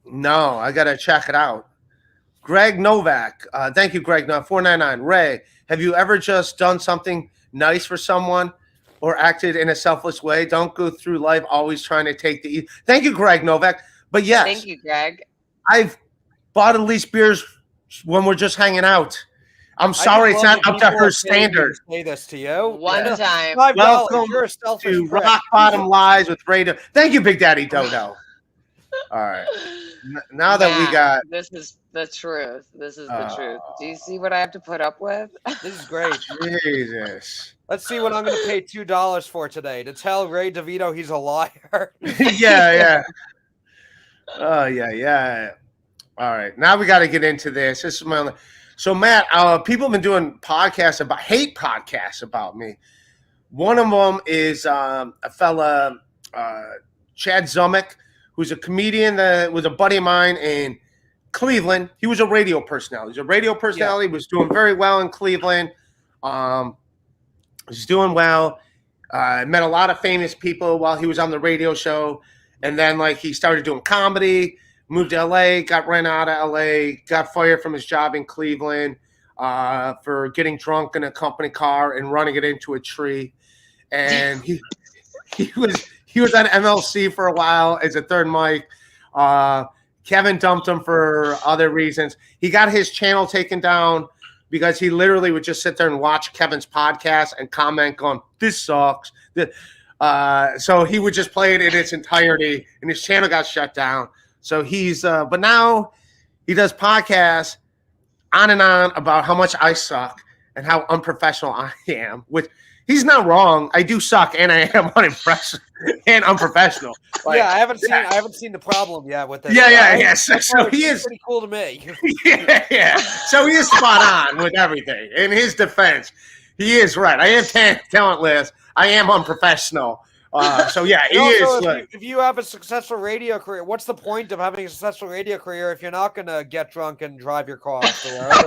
Speaker 1: No, I gotta check it out. Greg Novak. Thank you, Greg. 499. Ray, have you ever just done something nice for someone? Or acted in a selfless way? Don't go through life always trying to take the easy. Thank you, Greg Novak. But yes,
Speaker 4: thank you, Greg.
Speaker 1: I've bought Elise beers when we're just hanging out. I'm sorry, it's not up to her standards.
Speaker 2: Say this to you
Speaker 4: one time.
Speaker 1: Welcome to Rock Bottom Lies with Ray. Thank you, Big Daddy Dodo. All right. Now that we got
Speaker 4: this is the truth. This is the truth. Do you see what I have to put up with?
Speaker 2: This is great.
Speaker 1: Jesus.
Speaker 2: Let's see what I'm going to pay $2 for today to tell Ray DeVito he's a liar.
Speaker 1: Yeah. Oh yeah. All right, now we got to get into this. This is my only. So Matt, people have been doing hate podcasts about me. One of them is a fella, Chad Zumick, who's a comedian that was a buddy of mine in Cleveland. He was a radio personality. He was doing very well in Cleveland. He's doing well. Met a lot of famous people while he was on the radio show. And then he started doing comedy, moved to LA, got ran out of LA, got fired from his job in Cleveland for getting drunk in a company car and running it into a tree. And he was on MLC for a while as a third mic. Kevin dumped him for other reasons. He got his channel taken down because he literally would just sit there and watch Kevin's podcast and comment going, this sucks. So he would just play it in its entirety, and his channel got shut down. So but now he does podcasts on and on about how much I suck and how unprofessional I am, which he's not wrong. I do suck, and I am unimpressive and unprofessional.
Speaker 2: I haven't seen the problem yet with this.
Speaker 1: Yeah. So he is
Speaker 2: pretty cool to me.
Speaker 1: yeah. So he is spot on with everything. In his defense, he is right. I am talentless. I am unprofessional. So yeah, he
Speaker 2: also,
Speaker 1: is.
Speaker 2: If you have a successful radio career, what's the point of having a successful radio career if you're not gonna get drunk and drive your car?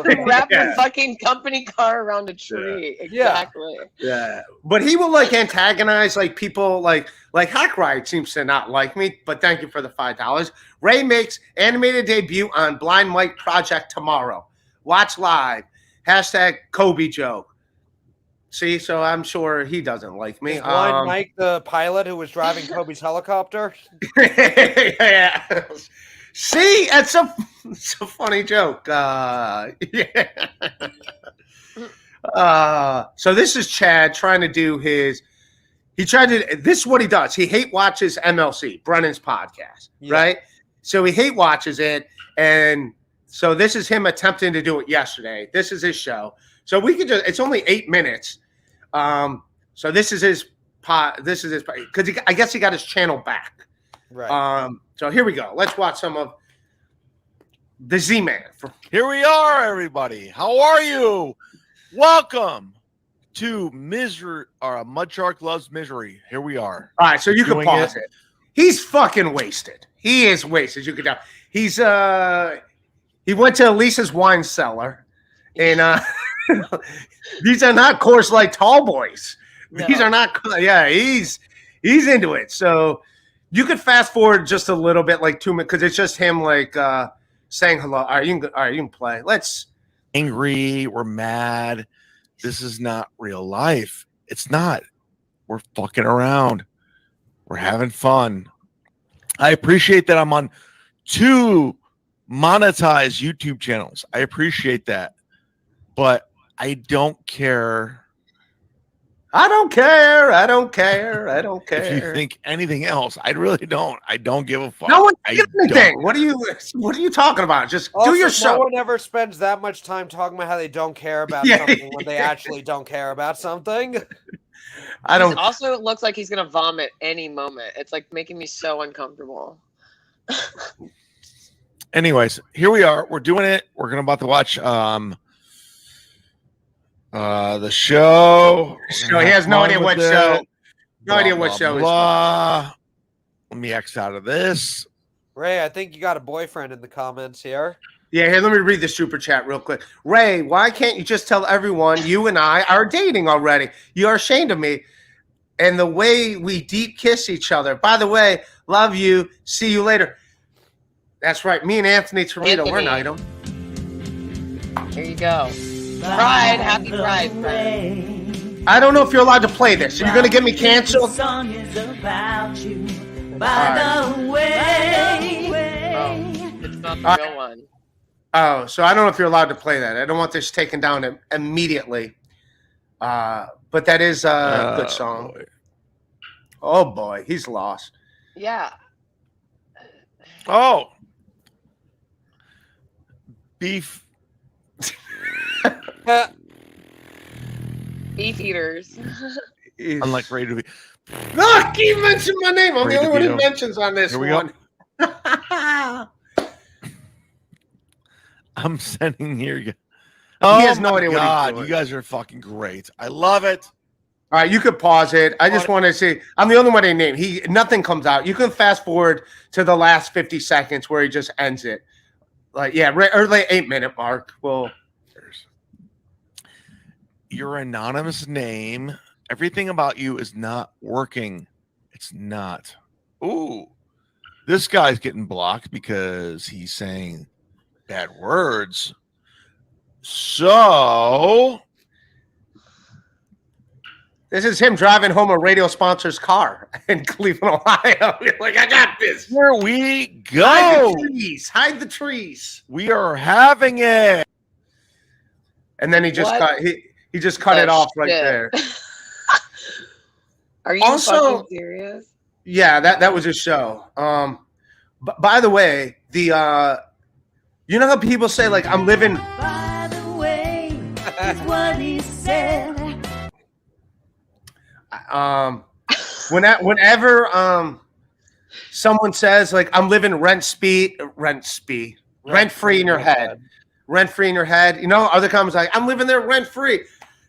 Speaker 4: Wrap your fucking company car around a tree.
Speaker 2: Yeah.
Speaker 4: Exactly.
Speaker 1: Yeah, but he will antagonize people like Hack Ride seems to not like me. But thank you for the $5. Ray makes animated debut on Blind Mike Project tomorrow. Watch live. #Kobe joke. See, so I'm sure he doesn't like me.
Speaker 2: Is Blind Mike the pilot who was driving Kobe's helicopter?
Speaker 1: Yeah. See, it's a funny joke. Yeah. So this is Chad trying to do his. This is what he does. He hate watches MLC, Brennan's podcast, right? So he hate watches it, and so this is him attempting to do it yesterday. This is his show. So we could it's only 8 minutes. So this is his because I guess he got his channel back.
Speaker 2: Right.
Speaker 1: So here we go. Let's watch some of the Z-Man.
Speaker 5: Here we are, everybody. How are you? Welcome to Misery, or Mud Shark Loves Misery. Here we are.
Speaker 1: All right, so you can pause it. He's fucking wasted. He is wasted. You can tell. He's he went to Elise's wine cellar, and these are not Coors Light tall boys. No. These are not. Yeah, he's into it. So you could fast forward just a little bit, 2 minutes, because it's just him saying hello. All right, you can play. Let's.
Speaker 5: Angry. We're mad. This is not real life. It's not. We're fucking around. We're having fun. I appreciate that I'm on 2 monetized YouTube channels. I appreciate that. But I don't care.
Speaker 1: I don't care.
Speaker 5: If you think anything else, I really don't. I don't give a fuck.
Speaker 1: No one gives anything. What are you talking about? Just
Speaker 2: also,
Speaker 1: do your show.
Speaker 2: No one ever spends that much time talking about how they don't care about something when they actually don't care about something.
Speaker 4: Also, it looks like he's gonna vomit any moment. It's making me so uncomfortable.
Speaker 5: Anyways, here we are. We're doing it. We're about to watch the show.
Speaker 1: So he has no idea what show. No idea what show is.
Speaker 5: Let me X out of this.
Speaker 2: Ray, I think you got a boyfriend in the comments here.
Speaker 1: Yeah, here, let me read the super chat real quick. Ray, why can't you just tell everyone you and I are dating already? You are ashamed of me and the way we deep kiss each other. By the way, love you. See you later. That's right. Me and Anthony Torito, we're an item.
Speaker 4: Here you go. Pride, happy Pride.
Speaker 1: I don't know if you're allowed to play this. Are you going to get me canceled?
Speaker 6: Song is about you. By the way.
Speaker 4: Oh, it's not the real one.
Speaker 1: Oh, so I don't know if you're allowed to play that. I don't want this taken down immediately. But that is a good song. Boy. Oh, boy. He's lost.
Speaker 4: Yeah.
Speaker 5: Oh. Beef.
Speaker 4: Beef eaters.
Speaker 5: Unlike Ray DeVito.
Speaker 1: Look, he mentioned my name. I'm the only one who mentions on this one.
Speaker 5: I'm sending here.
Speaker 1: He
Speaker 5: Oh
Speaker 1: has no
Speaker 5: my
Speaker 1: idea what he's
Speaker 5: God,
Speaker 1: doing.
Speaker 5: you guys are fucking great. I love it.
Speaker 1: All right, you could pause it. I just want to see. I'm the only one they named. Nothing comes out. You can fast forward to the last 50 seconds where he just ends it. Like, yeah, or like 8-minute mark. Well,
Speaker 5: your anonymous name, everything about you is not working. It's not. Ooh, this guy's getting blocked because he's saying bad words. So
Speaker 1: this is him driving home a radio sponsor's car in Cleveland, Ohio. Like, I got this.
Speaker 5: here we go.
Speaker 1: Hide the trees. Hide the trees.
Speaker 5: We are having it.
Speaker 1: And then he just
Speaker 4: What?
Speaker 1: cut. He just cut it off right
Speaker 4: shit.
Speaker 1: there.
Speaker 4: Are you
Speaker 1: Also-
Speaker 4: fucking serious?
Speaker 1: Yeah, that was his show. By the way, the you know how people say like I'm living.
Speaker 6: By the way, is what he said.
Speaker 1: Whenever someone says like I'm living rent free in your head, rent free in your head. You know, other comments like I'm living there rent free.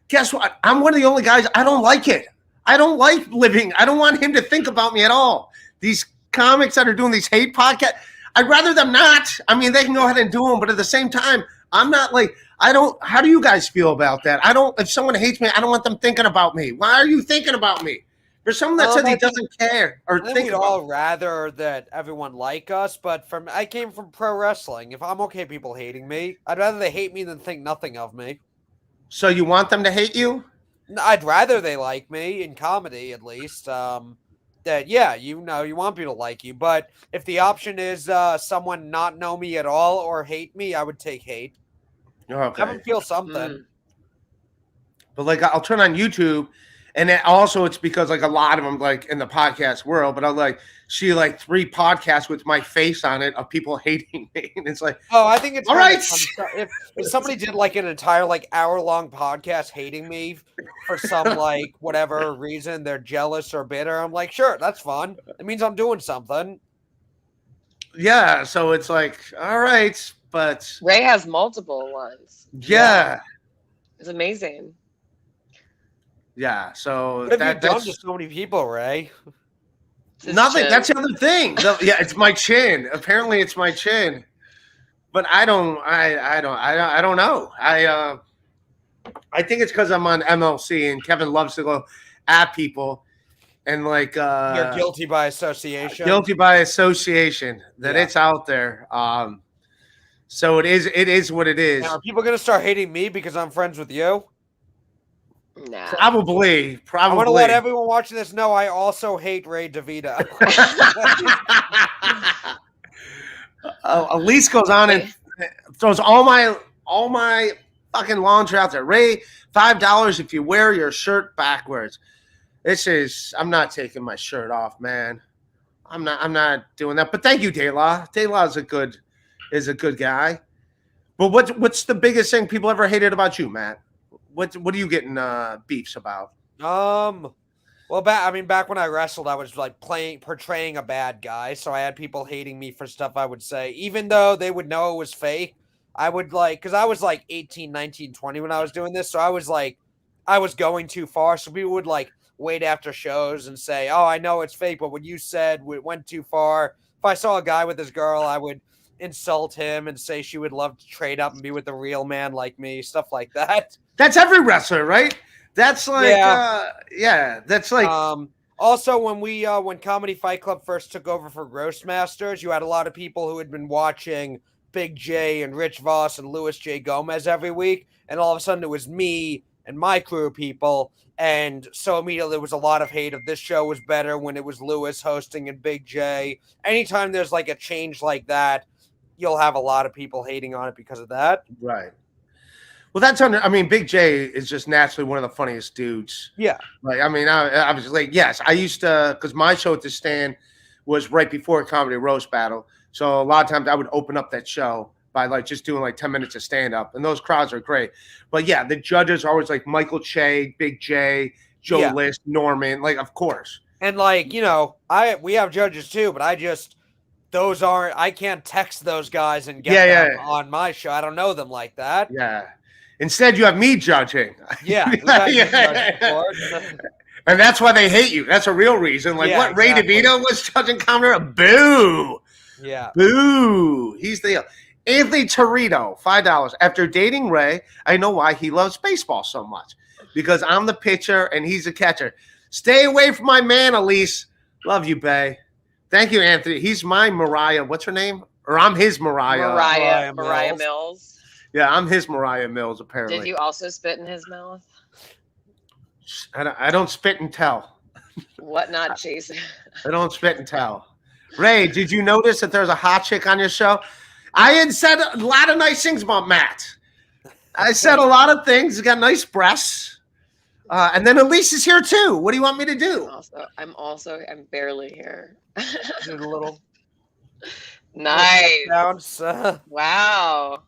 Speaker 1: Guess what? I'm one of the only guys. I don't like it. I don't like living. I don't want him to think about me at all. These comics that are doing these hate podcasts, I'd rather them not. I mean, they can go ahead and do them, but at the same time, I'm not like, I don't, how do you guys feel about that? I don't, if someone hates me, I don't want them thinking about me. Why are you thinking about me? There's someone that says he doesn't care or
Speaker 2: I think
Speaker 1: think
Speaker 2: we'd
Speaker 1: about
Speaker 2: all rather that everyone like us, but I came from pro wrestling. If I'm okay people hating me, I'd rather they hate me than think nothing of me.
Speaker 1: So you want them to hate you?
Speaker 2: I'd rather they like me in comedy, at least. That yeah, you know, you want people to like you, but if the option is someone not know me at all or hate me, I would take hate.
Speaker 1: Okay.
Speaker 2: Have them feel something.
Speaker 4: Mm.
Speaker 1: But like I'll turn on YouTube, and then also it's because like a lot of them like in the podcast world, but I'll like see like 3 podcasts with my face on it of people hating me, and it's like,
Speaker 2: Oh, I think it's
Speaker 1: all
Speaker 2: kinda
Speaker 1: right.
Speaker 2: if somebody did like an entire like hour-long podcast hating me for some like whatever reason, they're jealous or bitter. I'm like, sure, that's fun. It means I'm doing something.
Speaker 1: yeah. So it's like, all right, but
Speaker 4: Ray has multiple ones.
Speaker 1: yeah.
Speaker 4: It's amazing.
Speaker 1: Yeah, so
Speaker 2: What have you done
Speaker 1: that's
Speaker 2: to so many people, Ray?
Speaker 4: It's his
Speaker 1: nothing.
Speaker 4: chin.
Speaker 1: That's the other thing. Yeah, it's my chin. Apparently, it's my chin. But I don't know. I think it's because I'm on MLC and Kevin loves to go at people and like
Speaker 2: You're guilty by association.
Speaker 1: guilty by association that
Speaker 2: Yeah.
Speaker 1: it's out there. So it is what it is.
Speaker 2: Now, are people gonna start hating me because I'm friends with you?
Speaker 4: Nah.
Speaker 1: Probably.
Speaker 2: I want to let everyone watching this know I also hate Ray DeVita.
Speaker 1: Elise goes on and throws all my fucking laundry out there. Ray, $5 if you wear your shirt backwards. I'm not taking my shirt off, man. I'm not doing that. But thank you, De-La. De-La is a good guy. But what's the biggest thing people ever hated about you, Matt? What are you getting beefs about?
Speaker 2: Well, back when I wrestled, I was like portraying a bad guy, so I had people hating me for stuff I would say, even though they would know it was fake. I would because I was like 18, 19, 20 when I was doing this, so I was going too far. So people would like wait after shows and say, "Oh, I know it's fake, but what you said went too far." If I saw a guy with his girl, I would insult him and say she would love to trade up and be with a real man like me, stuff like that.
Speaker 1: That's every wrestler, right? That's like, that's like.
Speaker 2: Also, when Comedy Fight Club first took over for Grossmasters, you had a lot of people who had been watching Big J and Rich Voss and Louis J. Gomez every week, and all of a sudden it was me and my crew of people, and so immediately there was a lot of hate of this show was better when it was Louis hosting and Big J. Anytime there's like a change like that, you'll have a lot of people hating on it because of that.
Speaker 1: Right. Well, I mean, Big J is just naturally one of the funniest dudes.
Speaker 2: Yeah.
Speaker 1: Like, I mean, I was like, yes, I used to, because my show at the Stand was right before Comedy Roast Battle. So a lot of times I would open up that show by like just doing like 10 minutes of stand up, and those crowds are great. But yeah, the judges are always like Michael Che, Big J, Joe List, Norman, like, of course.
Speaker 2: And like, we have judges too, but those aren't. I can't text those guys and get them on my show. I don't know them like that.
Speaker 1: Yeah. Instead, you have me judging.
Speaker 2: Yeah, we've had you judge before.
Speaker 1: And that's why they hate you. That's a real reason. Like what Ray DeVito was judging comedy. Boo.
Speaker 2: Yeah.
Speaker 1: Boo. He's the Anthony Torito, $5. After dating Ray, I know why he loves baseball so much. Because I'm the pitcher and he's the catcher. Stay away from my man, Elise. Love you, Bay. Thank you, Anthony. He's my Moriah. What's her name? Or I'm his Moriah.
Speaker 4: Moriah Mills.
Speaker 1: Yeah, I'm his Moriah Mills, apparently.
Speaker 4: Did you also spit in his mouth?
Speaker 1: I don't spit and tell.
Speaker 4: What not, Chase?
Speaker 1: I don't spit and tell. Ray, did you notice that there's a hot chick on your show? I had said a lot of nice things about Matt. I said a lot of things. He's got nice breasts. And then Elise is here too. What do you want me to do?
Speaker 4: I'm barely here.
Speaker 2: Do a little
Speaker 4: nice.
Speaker 2: Bounce.
Speaker 4: Wow.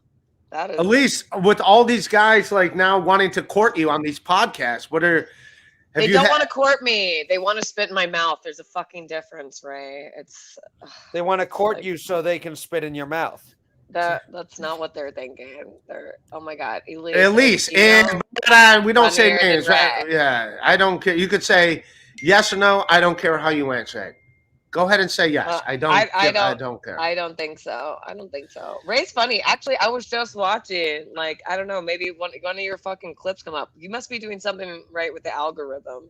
Speaker 4: That is
Speaker 1: Elise, with all these guys like now wanting to court you on these podcasts,
Speaker 4: they don't want to court me. They want to spit in my mouth. There's a fucking difference, Ray.
Speaker 2: They want to court you so they can spit in your mouth.
Speaker 4: That's not what they're thinking. Oh my God,
Speaker 1: Elise, we don't say names, right? Yeah, I don't care. You could say yes or no. I don't care how you answer it. Go ahead and say yes. I don't care.
Speaker 4: I don't think so. Ray's funny. Actually, I was just watching, like, I don't know, maybe one of your fucking clips come up. You must be doing something right with the algorithm,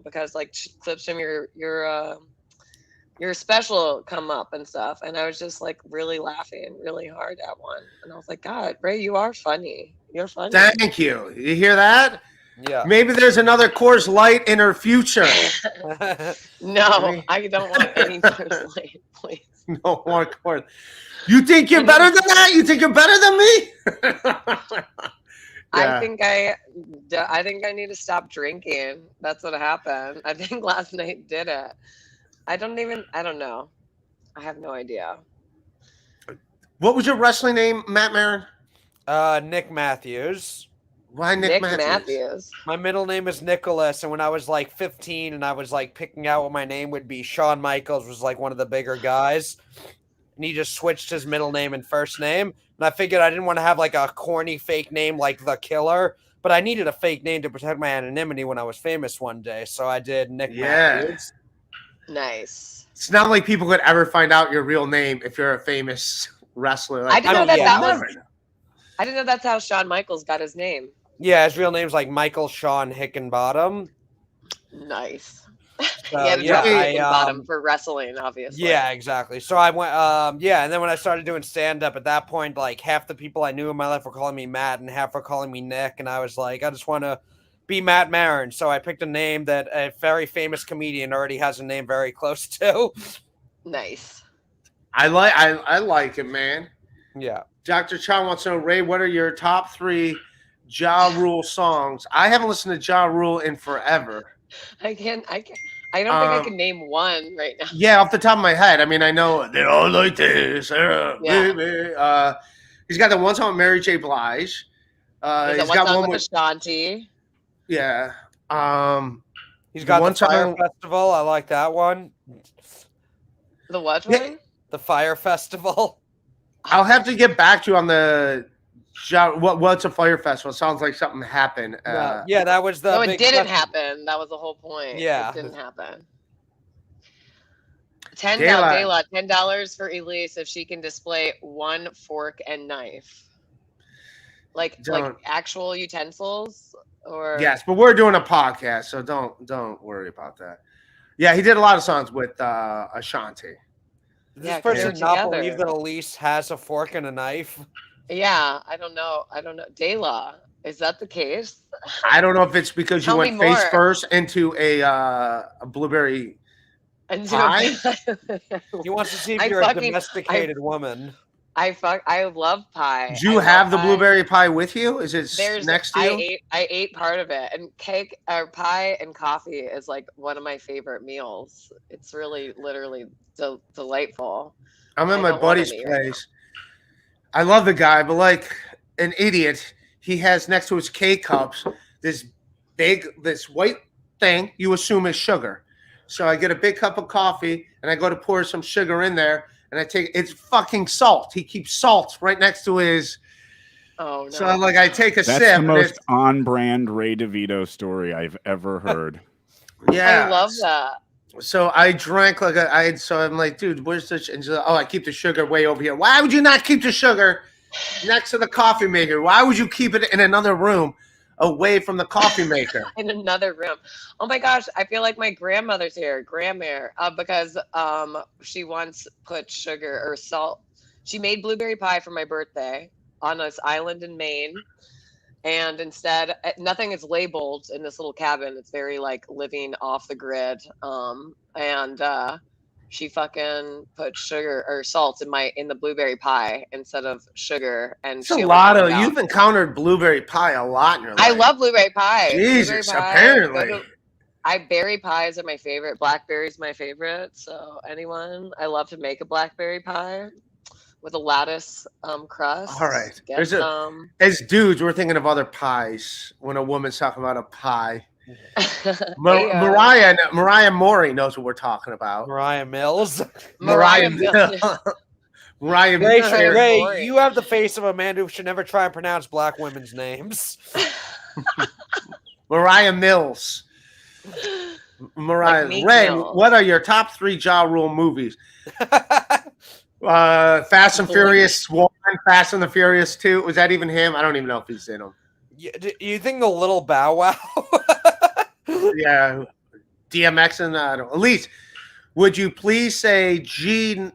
Speaker 4: because like clips from your special come up and stuff. And I was just like really laughing really hard at one. And I was like, God, Ray, you are funny. You're funny.
Speaker 1: Thank you. You hear that?
Speaker 2: Yeah.
Speaker 1: Maybe there's another Coors Light in her future.
Speaker 4: No, I don't want any Coors Light, please.
Speaker 1: No more Coors. You think you're better than that? You think you're better than me?
Speaker 4: I think I need to stop drinking. That's what happened. I think last night did it. I don't know. I have no idea.
Speaker 1: What was your wrestling name, Matt Maron?
Speaker 2: Nick Matthews.
Speaker 1: Why Nick Matthews?
Speaker 2: My middle name is Nicholas, and when I was like 15 and I was like picking out what my name would be, Shawn Michaels was like one of the bigger guys. And he just switched his middle name and first name. And I figured I didn't want to have like a corny fake name like The Killer, but I needed a fake name to protect my anonymity when I was famous one day. So I did Nick Matthews.
Speaker 4: Nice.
Speaker 1: It's not like people could ever find out your real name if you're a famous wrestler. Like,
Speaker 4: I didn't know that's how Shawn Michaels got his name.
Speaker 2: Yeah, his real name's like Michael Sean Hickenbottom.
Speaker 4: Nice.
Speaker 2: So,
Speaker 4: Hickenbottom for wrestling, obviously.
Speaker 2: Yeah, exactly. So I went, and then when I started doing stand-up, at that point, like half the people I knew in my life were calling me Matt and half were calling me Nick, and I was like, I just want to be Matt Maron. So I picked a name that a very famous comedian already has a name very close to.
Speaker 4: Nice.
Speaker 1: I like it, man.
Speaker 2: Yeah.
Speaker 1: Dr. Chow wants to know, Ray, what are your top 3 Ja Rule songs? I haven't listened to Ja Rule in forever.
Speaker 4: I don't think I can name one right now.
Speaker 1: Yeah, off the top of my head. I mean, I know they're all like this. Baby. He's got the one song with Mary J. Blige.
Speaker 4: He's got one with Ashanti.
Speaker 1: Yeah.
Speaker 2: He's got the Fire Festival. I like that one.
Speaker 4: The what one?
Speaker 2: The Fire Festival.
Speaker 1: I'll have to get back to you on the what's a Fire Festival. It sounds like something happened.
Speaker 2: Yeah, that was the.
Speaker 4: No, it didn't happen. That was the whole point.
Speaker 2: Yeah,
Speaker 4: it didn't happen. $10 for Elise if she can display one fork and knife. Like actual utensils, or
Speaker 1: yes, but we're doing a podcast, so don't worry about that. Yeah, he did a lot of songs with Ashanti.
Speaker 2: Does this person not believe that Elise has a fork and a knife?
Speaker 1: Yeah,
Speaker 4: I don't know. Dayla, is that the case?
Speaker 1: I don't know if it's because you went face first into a blueberry pie.
Speaker 2: He wants to see if you're a domesticated woman.
Speaker 4: I love pie.
Speaker 1: Do you have the blueberry pie with you? Is it next to you?
Speaker 4: I ate part of it, and cake or pie and coffee is like one of my favorite meals. It's really literally delightful.
Speaker 1: I'm at my buddy's place. I love the guy, but like an idiot, he has next to his K-cups this white thing you assume is sugar. So I get a big cup of coffee and I go to pour some sugar in there, and I take it's fucking salt. He keeps salt right next to his.
Speaker 4: Oh no.
Speaker 1: So like I take a
Speaker 3: That's
Speaker 1: sip.
Speaker 3: the most on-brand Ray DeVito story I've ever heard.
Speaker 1: Yeah,
Speaker 4: I love that.
Speaker 1: So I drank like so I'm like, dude, where's the? And she's like, oh, I keep the sugar way over here. Why would you not keep the sugar next to the coffee maker? Why would you keep it in another room away from the coffee maker?
Speaker 4: In another room. Oh my gosh, I feel like my grandmother's here, grandmare, because she once put sugar or salt. She made blueberry pie for my birthday on this island in Maine. And instead, nothing is labeled in this little cabin. It's very like living off the grid. She fucking put sugar or salt in the blueberry pie instead of sugar. And
Speaker 1: It's a lot of you've encountered blueberry pie a lot in your life.
Speaker 4: I love blueberry pie.
Speaker 1: Jesus,
Speaker 4: Blueberry pie,
Speaker 1: apparently.
Speaker 4: berry pies are my favorite. Blackberry's my favorite. So I love to make a blackberry pie with a lattice crust.
Speaker 1: All right. As dudes, we're thinking of other pies when a woman's talking about a pie. Mariah Mori knows what we're talking about.
Speaker 2: Mariah Mills.
Speaker 1: Mariah Mills. Mariah Mills.
Speaker 2: Ray, you have the face of a man who should never try and pronounce black women's names.
Speaker 1: Mariah Mills. Mariah.
Speaker 4: Like
Speaker 1: Ray,
Speaker 4: Mills.
Speaker 1: what are your top 3 Ja Rule movies? Fast and Furious 1, Fast and the Furious 2. Was that even him? I don't even know if he's in them.
Speaker 2: You think the little Bow Wow?
Speaker 1: Yeah. DMX and Elise, would you please say G?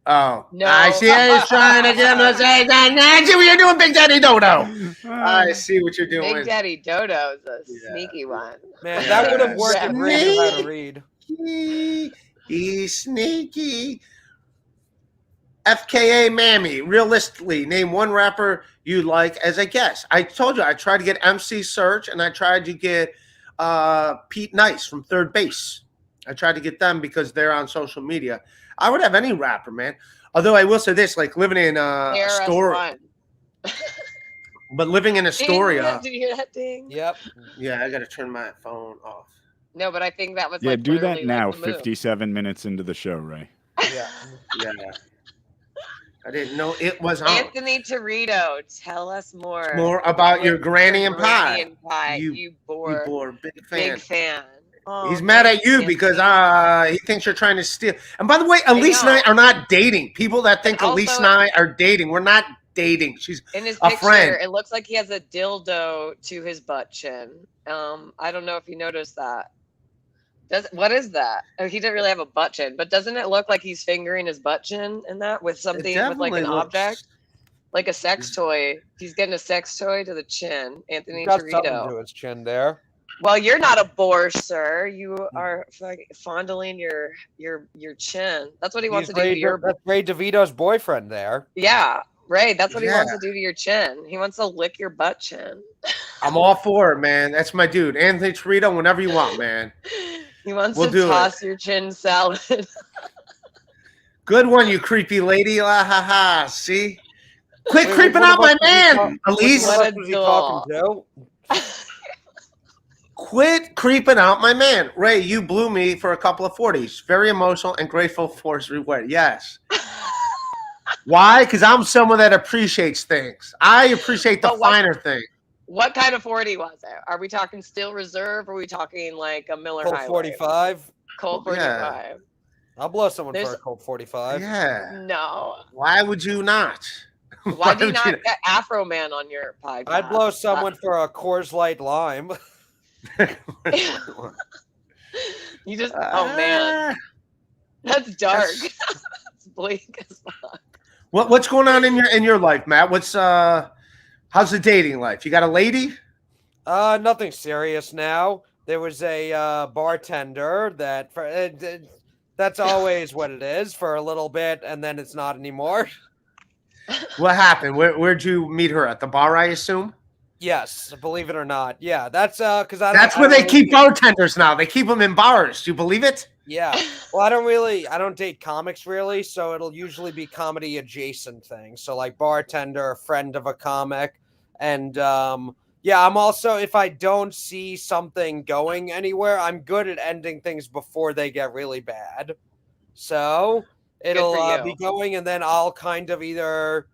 Speaker 1: Oh,
Speaker 4: No.
Speaker 1: I see he's trying to get him to say that. I see what you're doing, Big Daddy Dodo. I see what you're doing.
Speaker 4: Big Daddy Dodo is a sneaky one.
Speaker 2: Man, that would have worked if Ray knew how to read.
Speaker 1: He's sneaky. FKA Mammy, realistically, name one rapper you like as a guest. I told you I tried to get MC Search and I tried to get Pete Nice from Third Base. I tried to get them because they're on social media. I would have any rapper, man. Although I will say this, like living in Astoria. But living in Astoria.
Speaker 4: Did you hear that ding?
Speaker 2: Yep.
Speaker 1: Yeah, I got to turn my phone off.
Speaker 4: No, but I think that was
Speaker 3: Yeah,
Speaker 4: like
Speaker 3: do that
Speaker 4: literally,
Speaker 3: now,
Speaker 4: like, the move.
Speaker 3: 57 minutes into the show, Ray.
Speaker 2: Yeah.
Speaker 1: Yeah. I didn't know it was on.
Speaker 4: Anthony Torito, tell us more.
Speaker 1: More about your granny and pie.
Speaker 4: Granny and pie. You bore.
Speaker 1: Big fan.
Speaker 4: Big fan. Oh,
Speaker 1: He's mad at you
Speaker 4: Anthony.
Speaker 1: because he thinks you're trying to steal. And by the way, Elise and I are not dating. People that think
Speaker 4: And
Speaker 1: Elise
Speaker 4: also-
Speaker 1: and I are dating, we're not dating. She's
Speaker 4: In his
Speaker 1: a
Speaker 4: picture,
Speaker 1: friend.
Speaker 4: it looks like he has a dildo to his butt chin. I don't know if you noticed that. What is that? Oh, he didn't really have a butt chin, but doesn't it look like he's fingering his butt chin in that with something with like an object, like a sex toy? He's getting a sex toy to the chin. Anthony
Speaker 2: Got something to
Speaker 4: Torito.
Speaker 2: his chin there.
Speaker 4: Well, you're not a bore, sir. You are fondling your chin. That's what he wants to do to your.
Speaker 2: That's Ray DeVito's boyfriend there.
Speaker 4: Yeah, Ray. That's what he wants
Speaker 1: Yeah.
Speaker 4: to do to your chin. He wants to lick your butt chin.
Speaker 1: I'm all for it, man. That's my dude. Anthony Torito, whenever you want, man.
Speaker 4: He wants
Speaker 1: We'll
Speaker 4: to
Speaker 1: do
Speaker 4: toss your chin salad.
Speaker 1: Good one, you creepy lady. La ha ha. See? Quit
Speaker 2: Wait,
Speaker 1: creeping
Speaker 2: what
Speaker 1: out my
Speaker 2: about-
Speaker 1: man, Elise.
Speaker 4: What a
Speaker 2: was he talking to?
Speaker 1: Quit creeping out my man. Ray, you blew me for a couple of 40s. Very emotional and grateful for his reward. Yes. Why? Because I'm someone that appreciates things. I appreciate the
Speaker 4: But what-
Speaker 1: finer things.
Speaker 4: What kind of 40 was it? Are we talking Steel Reserve? Or are we talking like a Miller
Speaker 2: Colt
Speaker 4: High Life?
Speaker 2: 45.
Speaker 4: Colt
Speaker 1: Yeah.
Speaker 4: 45.
Speaker 2: I'll blow someone for
Speaker 4: There's-
Speaker 2: a Colt 45.
Speaker 1: Yeah.
Speaker 4: No.
Speaker 1: Why would you not?
Speaker 4: Why do you
Speaker 1: would
Speaker 4: not get Afro Man on your podcast?
Speaker 2: I'd blow someone for a Coors Light Lime.
Speaker 4: You just, oh man, that's dark.
Speaker 1: That's-
Speaker 4: It's bleak as fuck.
Speaker 1: What's going on in your life, Matt? How's the dating life? You got a lady?
Speaker 2: Nothing serious now. There was a bartender that's always what it is for a little bit, and then it's not anymore.
Speaker 1: What happened? Where'd you meet her at the bar? I assume.
Speaker 2: Yes, believe it or not. Yeah, that's because
Speaker 1: That's where they keep bartenders now. They keep them in bars. Do you believe it?
Speaker 2: Yeah. Well, I don't date comics really, so it'll usually be comedy adjacent things. So like bartender, a friend of a comic, and yeah, I'm also, if I don't see something going anywhere, I'm good at ending things before they get really bad. So It'll
Speaker 4: you.
Speaker 2: be going, and then I'll kind of either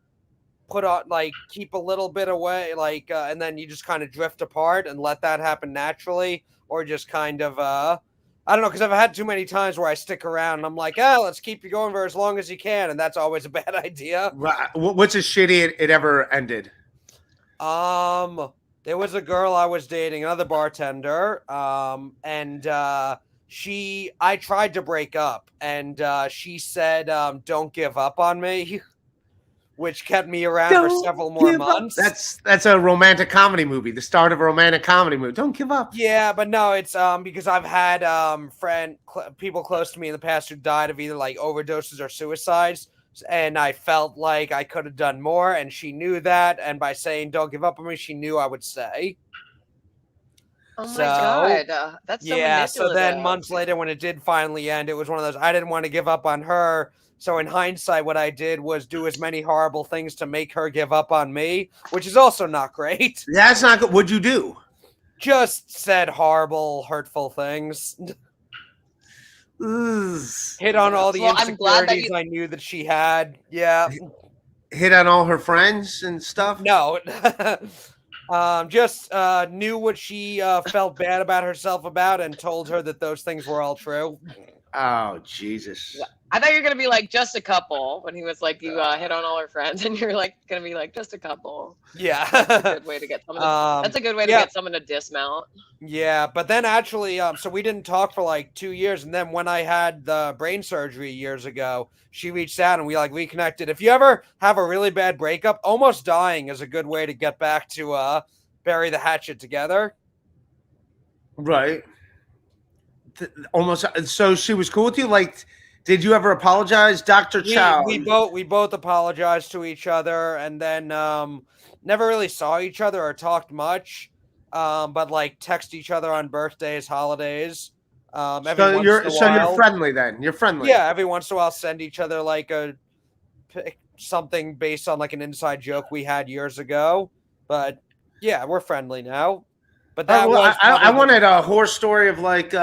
Speaker 2: put on like keep a little bit away, like, and then you just kind of drift apart and let that happen naturally, or just kind of I don't know, because I've had too many times where I stick around and I'm like, oh, let's keep you going for as long as you can, and that's always a bad idea.
Speaker 1: Right. What's as shitty it ever ended?
Speaker 2: There was a girl I was dating, another bartender, and I tried to break up, and she said, "Don't give up on me," which kept me around for several more months.
Speaker 1: That's a romantic comedy movie. The start of a romantic comedy movie. Don't give up.
Speaker 2: Yeah, but no, it's because I've had people close to me in the past who died of either like overdoses or suicides, and I felt like I could have done more, and she knew that, and by saying "Don't give up on me," she knew I would say.
Speaker 4: Oh my God, that's so
Speaker 2: yeah. So then
Speaker 4: manipulative.
Speaker 2: months later, when it did finally end, it was one of those I didn't want to give up on her. So in hindsight, what I did was do as many horrible things to make her give up on me, which is also not great.
Speaker 1: That's not good. What'd you do?
Speaker 2: Just said horrible, hurtful things.
Speaker 1: Ugh.
Speaker 2: Hit on all the
Speaker 4: Well, I'm glad that
Speaker 2: insecurities I knew that she had. Yeah.
Speaker 1: Hit on all her friends and stuff?
Speaker 2: No. Just knew what she felt bad about herself about and told her that those things were all true.
Speaker 1: Oh, Jesus.
Speaker 4: I thought you were gonna be like just a couple when he was like you hit on all her friends, and you're like gonna be like just a couple.
Speaker 2: Yeah.
Speaker 4: That's a good way to get someone. That's a good way to get someone to dismount.
Speaker 2: Yeah, but then actually, so we didn't talk for like 2 years, and then when I had the brain surgery years ago, she reached out and we like reconnected. If you ever have a really bad breakup, almost dying is a good way to get back to bury the hatchet together.
Speaker 1: Right. Almost. So she was cool with you? Like, did you ever apologize? Dr. Chow?
Speaker 2: We both apologized to each other, and then never really saw each other or talked much, but like text each other on birthdays, holidays.
Speaker 1: So you're friendly then? You're friendly?
Speaker 2: Yeah, every once in a while send each other like something based on like an inside joke we had years ago. But yeah, we're friendly now. But that
Speaker 1: I wanted a horror story of like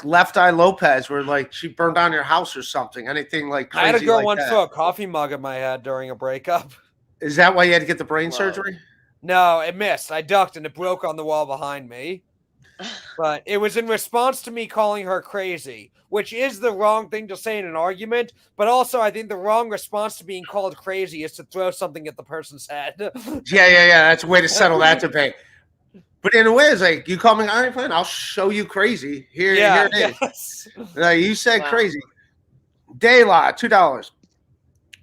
Speaker 1: Left Eye Lopez, where like she burned down your house or something. Anything like crazy.
Speaker 2: I had a girl
Speaker 1: like
Speaker 2: once
Speaker 1: that.
Speaker 2: throw a coffee mug at my head during a breakup.
Speaker 1: Is that why you had to get the brain surgery?
Speaker 2: No, it missed. I ducked and it broke on the wall behind me. But it was in response to me calling her crazy, which is the wrong thing to say in an argument. But also, I think the wrong response to being called crazy is to throw something at the person's head.
Speaker 1: Yeah. That's a way to settle that debate. But in a way, it's like, you call me, all right, fine, I'll show you crazy. Here it is. You said crazy. Dayla, $2.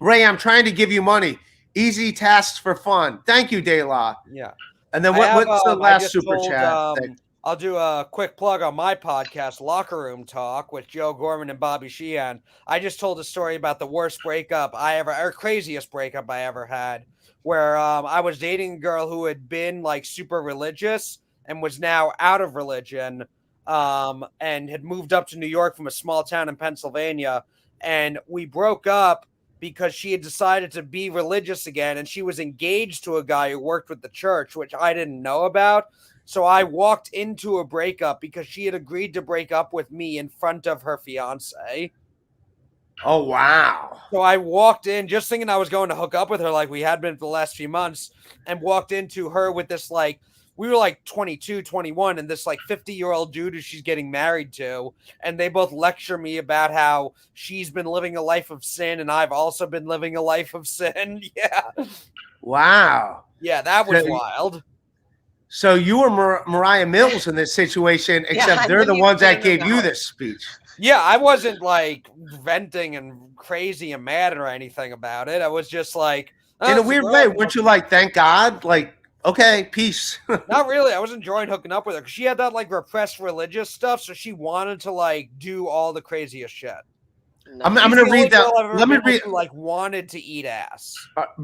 Speaker 1: Ray, I'm trying to give you money. Easy tasks for fun. Thank you, Dayla.
Speaker 2: Yeah.
Speaker 1: And then what's the last super chat?
Speaker 2: I'll do a quick plug on my podcast, Locker Room Talk, with Joe Gorman and Bobby Sheehan. I just told a story about the worst breakup craziest breakup I ever had, where I was dating a girl who had been like super religious and was now out of religion, and had moved up to New York from a small town in Pennsylvania. And we broke up because she had decided to be religious again, and she was engaged to a guy who worked with the church, which I didn't know about. So I walked into a breakup because she had agreed to break up with me in front of her fiance.
Speaker 1: Oh, wow.
Speaker 2: So I walked in just thinking I was going to hook up with her like we had been for the last few months, and walked into her with this like, we were like 22, 21, and this like 50-year-old dude who she's getting married to. And they both lecture me about how she's been living a life of sin and I've also been living a life of sin. Yeah.
Speaker 1: Wow.
Speaker 2: Yeah, that was wild.
Speaker 1: So you were Moriah Mills in this situation, except they're the ones that gave you this speech.
Speaker 2: Yeah, I wasn't like venting and crazy and mad or anything about it. I was just like,
Speaker 1: in a weird way, weren't you like, thank God? Like, okay, peace.
Speaker 2: Not really. I was enjoying hooking up with her because she had that like repressed religious stuff, so she wanted to like do all the craziest shit.
Speaker 1: I'm going to read that. Let me read.
Speaker 2: Like wanted to eat ass.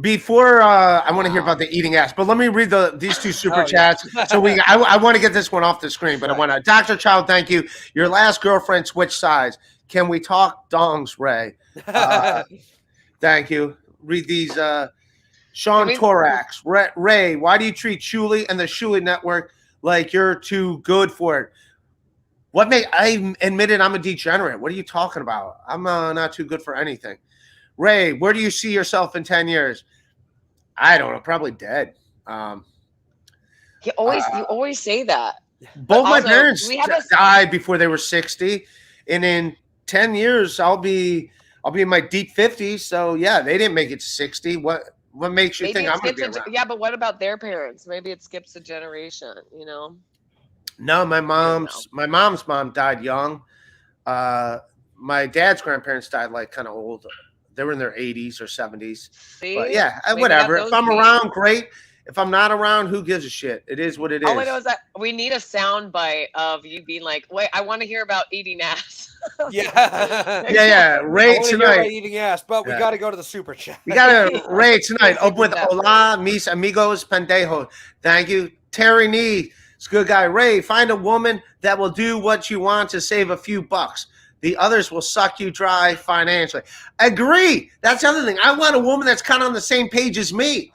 Speaker 1: Before I want to hear about the eating ass, but let me read these two super chats. So I want to get this one off the screen, but I want to. Dr. Child, thank you. Your last girlfriend switched sides. Can we talk dongs, Ray? Thank you. Read these. Sean Torax, Ray, why do you treat Shuli and the Shuli Network like you're too good for it? I admitted I'm a degenerate. What are you talking about? I'm not too good for anything. Ray, where do you see yourself in 10 years? I don't know. Probably dead.
Speaker 4: You always say that.
Speaker 1: Both my
Speaker 4: also,
Speaker 1: parents
Speaker 4: we have a-
Speaker 1: died before they were 60, and in 10 years I'll be in my deep 50s. So yeah, they didn't make it to 60. What makes you think I'm going to be around?
Speaker 4: Yeah, but what about their parents? Maybe it skips a generation, you know?
Speaker 1: No, my mom's mom died young. My dad's grandparents died like kind of old. They were in their 80s or 70s.
Speaker 4: See?
Speaker 1: But yeah,
Speaker 4: Maybe
Speaker 1: whatever.
Speaker 4: not
Speaker 1: If I'm
Speaker 4: those
Speaker 1: around, great. If I'm not around, who gives a shit? It is what it is.
Speaker 4: All I know is that we need a sound bite of you being like, wait, I want to hear about eating ass.
Speaker 2: Yeah.
Speaker 1: Yeah.
Speaker 2: I
Speaker 1: Ray
Speaker 2: want to hear about
Speaker 1: tonight.
Speaker 2: eating ass, but we
Speaker 1: Yeah.
Speaker 2: got to go to the super chat.
Speaker 1: You gotta Ray tonight. Open with
Speaker 4: Exactly.
Speaker 1: hola, mis amigos, pendejo. Thank you. Terry Nee. It's a good guy. Ray, find a woman that will do what you want to save a few bucks. The others will suck you dry financially. Agree. That's the other thing. I want a woman that's kind of on the same page as me.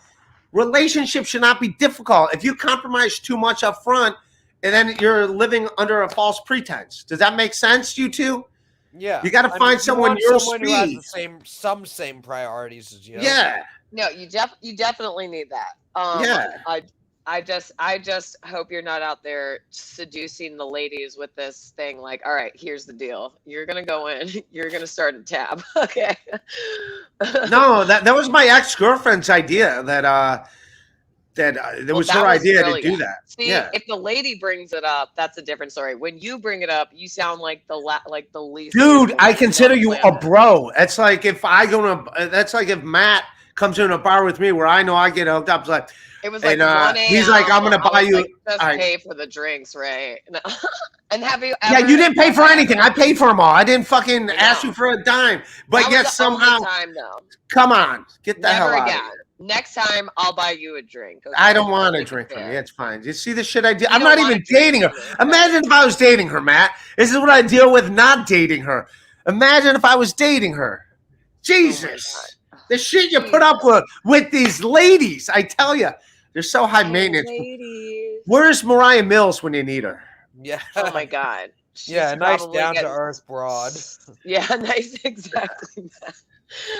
Speaker 1: Relationships should not be difficult. If you compromise too much up front, and then you're living under a false pretense. Does that make sense, you two?
Speaker 2: Yeah.
Speaker 1: You got to find someone your
Speaker 2: who has
Speaker 1: speed.
Speaker 2: the same priorities as you.
Speaker 1: Yeah.
Speaker 4: No, you definitely need that.
Speaker 1: Yeah.
Speaker 4: I just hope you're not out there seducing the ladies with this thing. Like, all right, here's the deal. You're gonna go in. You're gonna start a tab. Okay.
Speaker 1: No, that was my ex-girlfriend's idea. That was her idea to do that.
Speaker 4: See,
Speaker 1: Yeah.
Speaker 4: if the lady brings it up, that's a different story. When you bring it up, you sound like the least.
Speaker 1: Dude,
Speaker 4: beautiful
Speaker 1: I
Speaker 4: person
Speaker 1: consider
Speaker 4: on the
Speaker 1: you a
Speaker 4: planet.
Speaker 1: bro. That's like if that's like if Matt comes in a bar with me where I know I get hooked up. It's like,
Speaker 4: It was like
Speaker 1: and,
Speaker 4: 1
Speaker 1: he's like, I'm gonna
Speaker 4: I
Speaker 1: buy
Speaker 4: was
Speaker 1: you.
Speaker 4: like, just
Speaker 1: all right.
Speaker 4: pay for the drinks, right? No. And have you
Speaker 1: Yeah,
Speaker 4: ever,
Speaker 1: you didn't pay for anything. I paid for them all. I didn't fucking
Speaker 4: I
Speaker 1: ask
Speaker 4: know.
Speaker 1: you for a dime. But
Speaker 4: that
Speaker 1: yet
Speaker 4: was the only
Speaker 1: somehow,
Speaker 4: time, though.
Speaker 1: come on, get the hell
Speaker 4: Never
Speaker 1: out
Speaker 4: again.
Speaker 1: of here.
Speaker 4: Next time, I'll buy you a drink. Okay?
Speaker 1: I don't want to
Speaker 4: Make it
Speaker 1: drink from
Speaker 4: fair.
Speaker 1: you. It's fine. You see the shit I do?
Speaker 4: You
Speaker 1: I'm
Speaker 4: don't
Speaker 1: not
Speaker 4: wanna
Speaker 1: even
Speaker 4: drink
Speaker 1: dating her.
Speaker 4: from me.
Speaker 1: Imagine if I was dating her, Matt. This is what I deal with not dating her. Imagine if I was dating her. Jesus. The shit you put up with these ladies, I tell you. They're so high maintenance.
Speaker 4: Ladies.
Speaker 1: Where's Moriah Mills when you need her?
Speaker 2: Yeah.
Speaker 4: Oh my god. She's
Speaker 2: Yeah, nice
Speaker 4: probably
Speaker 2: down to
Speaker 4: getting-
Speaker 2: earth broad.
Speaker 4: Yeah, nice, exactly.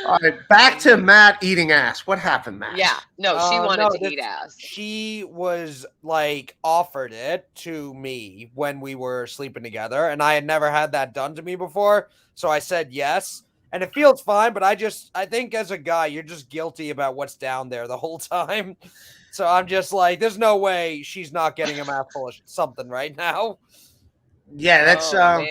Speaker 1: All right, back to Matt eating ass. What happened, Matt?
Speaker 4: Yeah, no, she wanted
Speaker 2: no,
Speaker 4: to eat ass.
Speaker 2: She was like offered it to me when we were sleeping together, and I had never had that done to me before. So I said yes, and it feels fine. But I think as a guy, you're just guilty about what's down there the whole time. So I'm just like, there's no way she's not getting a mouthful of something right now.
Speaker 1: Yeah, that's.
Speaker 4: Man.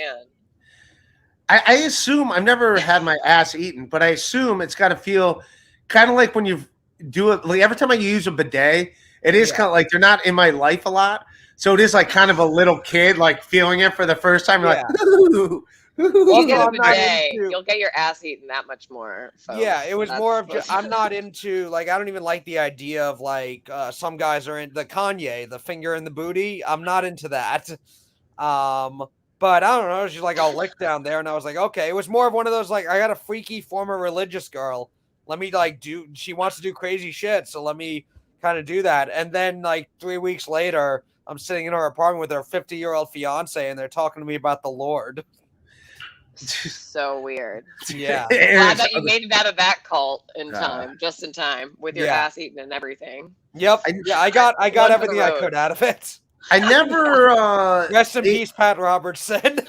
Speaker 1: I assume I've never had my ass eaten, but I assume it's got to feel kind of like when you do it. Like every time I use a bidet, it is kind of like they're not in my life a lot, so it is like kind of a little kid like feeling it for the first time. You're like, ooh,
Speaker 4: You get a
Speaker 2: I'm not
Speaker 4: bidet,
Speaker 2: into-
Speaker 4: you'll get your ass eaten that much more. Folks.
Speaker 2: Yeah, it was
Speaker 4: That's
Speaker 2: more of
Speaker 4: what's-
Speaker 2: I'm not into like I don't even like the idea of like some guys are in the Kanye, the finger in the booty. I'm not into that. But I don't know, she's like I'll lick down there, and I was like, okay. It was more of one of those like I got a freaky former religious girl. Let me like she wants to do crazy shit, so let me kind of do that. And then like 3 weeks later, I'm sitting in her apartment with her 50-year-old fiance, and they're talking to me about the Lord.
Speaker 4: So weird.
Speaker 2: Yeah.
Speaker 4: Glad that you made it out of that cult in
Speaker 1: God.
Speaker 4: time, just in time, with your
Speaker 2: Yeah.
Speaker 4: ass eaten and everything.
Speaker 2: Yep. Yeah, I got
Speaker 4: One for
Speaker 2: everything
Speaker 4: the
Speaker 2: I
Speaker 4: road.
Speaker 2: could out of it.
Speaker 1: I never.
Speaker 2: Rest in peace, Pat Robertson.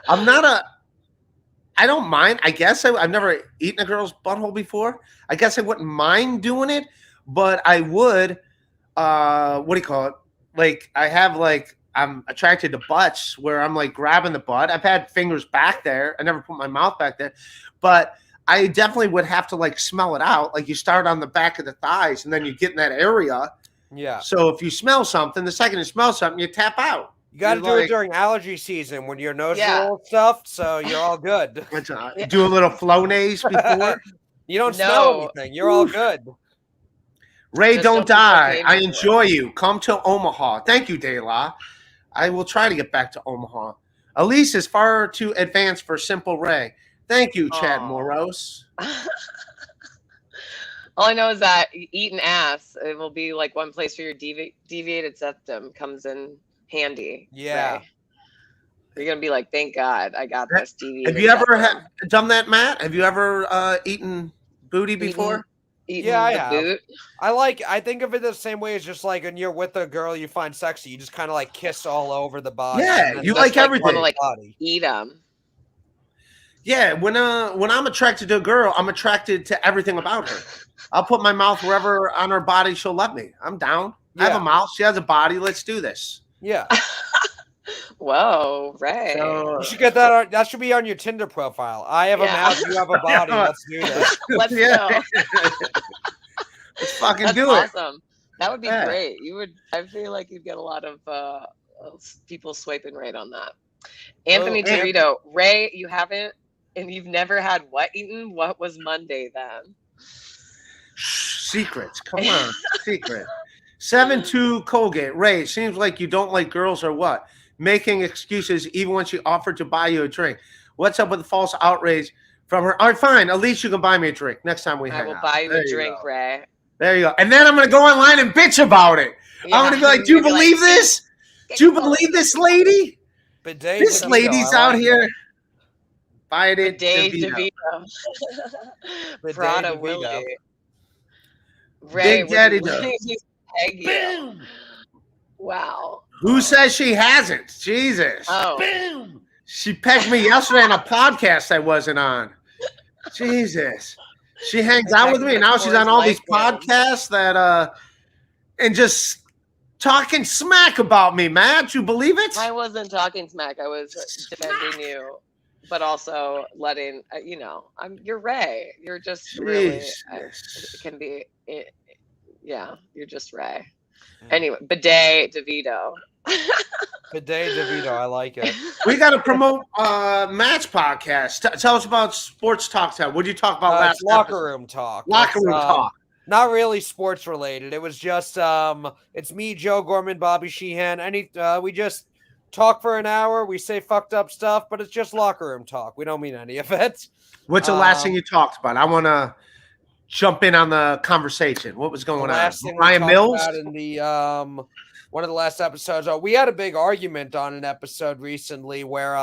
Speaker 1: I don't mind. I guess I've never eaten a girl's butthole before. I guess I wouldn't mind doing it, but I would. What do you call it? Like I have like I'm attracted to butts where I'm like grabbing the butt. I've had fingers back there. I never put my mouth back there, but I definitely would have to like smell it out. Like you start on the back of the thighs and then you get in that area.
Speaker 2: Yeah.
Speaker 1: So if you smell something, the second you smell something, you tap out.
Speaker 2: You got to
Speaker 1: You're
Speaker 2: do
Speaker 1: like-
Speaker 2: it during allergy season when your nose
Speaker 4: Yeah.
Speaker 2: is all stuffed, so you're all good.
Speaker 1: Do a little Flonase before.
Speaker 2: You don't
Speaker 4: No.
Speaker 2: smell anything. You're all good.
Speaker 1: Ray,
Speaker 4: Just
Speaker 1: don't
Speaker 4: don't be
Speaker 1: die.
Speaker 4: so
Speaker 1: I
Speaker 4: painful.
Speaker 1: enjoy you. Come to Omaha. Thank you, De La. I will try to get back to Omaha. Elise is far too advanced for simple Ray. Thank you, Chad
Speaker 4: Aw.
Speaker 1: Moros.
Speaker 4: All I know is that eating ass, it will be like one place where your deviated septum comes in handy.
Speaker 2: Yeah.
Speaker 4: Ray. You're gonna be like, thank God I got this TV.
Speaker 1: Have you ever done that, Matt? Have you ever eaten booty before?
Speaker 4: Eating
Speaker 2: Yeah, I
Speaker 4: the
Speaker 2: have.
Speaker 4: boot?
Speaker 2: I think of it the same way as just like when you're with a girl you find sexy, you just kind of like kiss all over the body.
Speaker 1: Yeah,
Speaker 2: and then
Speaker 1: you
Speaker 2: just,
Speaker 1: like everything.
Speaker 4: Wanna, like,
Speaker 2: body.
Speaker 4: eat them.
Speaker 1: Yeah, when I'm attracted to a girl, I'm attracted to everything about her. I'll put my mouth wherever on her body she'll let me. I'm down. I have
Speaker 2: Yeah.
Speaker 1: a mouth. She has a body. Let's do this.
Speaker 2: Yeah.
Speaker 4: Whoa, Ray.
Speaker 1: So,
Speaker 2: You should get that on, that should be on your Tinder profile. I have a
Speaker 4: Yeah.
Speaker 2: mouth, you have a body. Let's do this.
Speaker 4: Let's
Speaker 1: yeah.
Speaker 4: go.
Speaker 1: Let's fucking
Speaker 4: That's
Speaker 1: do it.
Speaker 4: awesome. That would be
Speaker 1: Yeah.
Speaker 4: great. You would. I feel like you'd get a lot of people swiping right on that. Anthony
Speaker 1: Oh,
Speaker 4: DeVito, Ray, you haven't, and you've never had what eaten? What was Monday then?
Speaker 1: Secrets. Come on. Secret. 7-2 Colgate. Ray, seems like you don't like girls or what? Making excuses even when she offered to buy you a drink. What's up with the false outrage from her? All right, fine. At least you can buy me a drink next time we hang
Speaker 4: I will
Speaker 1: out.
Speaker 4: buy you
Speaker 1: There
Speaker 4: a drink,
Speaker 1: go.
Speaker 4: Ray.
Speaker 1: There you go. And then I'm going to go online and bitch about it.
Speaker 4: Yeah,
Speaker 1: I'm going to be like, do you
Speaker 4: you're gonna be
Speaker 1: believe
Speaker 4: like,
Speaker 1: this? Do you believe this lady?
Speaker 2: Bidet
Speaker 1: This
Speaker 2: DeVito,
Speaker 1: lady's
Speaker 2: I
Speaker 1: out
Speaker 2: like
Speaker 1: here.
Speaker 2: it.
Speaker 1: Fight it.
Speaker 4: Dave
Speaker 1: DeVito.
Speaker 4: DeVito.
Speaker 2: Bidet
Speaker 4: Prada
Speaker 2: DeVito.
Speaker 4: Willie. Ray,
Speaker 1: Big Daddy
Speaker 4: would
Speaker 1: does.
Speaker 4: you peg you? Wow.
Speaker 1: Who says she hasn't? Jesus.
Speaker 4: Oh.
Speaker 1: She pegged me yesterday on a podcast I wasn't on. Jesus. She hangs out with me. Now she's on all these podcasts that and just talking smack about me, Matt. You believe it?
Speaker 4: I wasn't talking smack. I was defending you, but also letting you're Ray. You're just really
Speaker 1: Jesus.
Speaker 4: it can be. Yeah, you're just Ray. Anyway, Bidet DeVito.
Speaker 2: Bidet DeVito, I like it.
Speaker 1: We got to promote Matt's podcast. Tell us about Sports Talk Time. What did you talk about last
Speaker 2: It's locker
Speaker 1: episode?
Speaker 2: room talk.
Speaker 1: Locker
Speaker 2: It's,
Speaker 1: room talk.
Speaker 2: Not really sports related. It was just it's me, Joe Gorman, Bobby Sheehan. We just talk for an hour. We say fucked up stuff, but it's just locker room talk. We don't mean any of it.
Speaker 1: What's the last thing you talked about? I want to jump in on the conversation. What was going on? Ryan Mills?
Speaker 2: In the one of the last episodes. We had a big argument on an episode recently where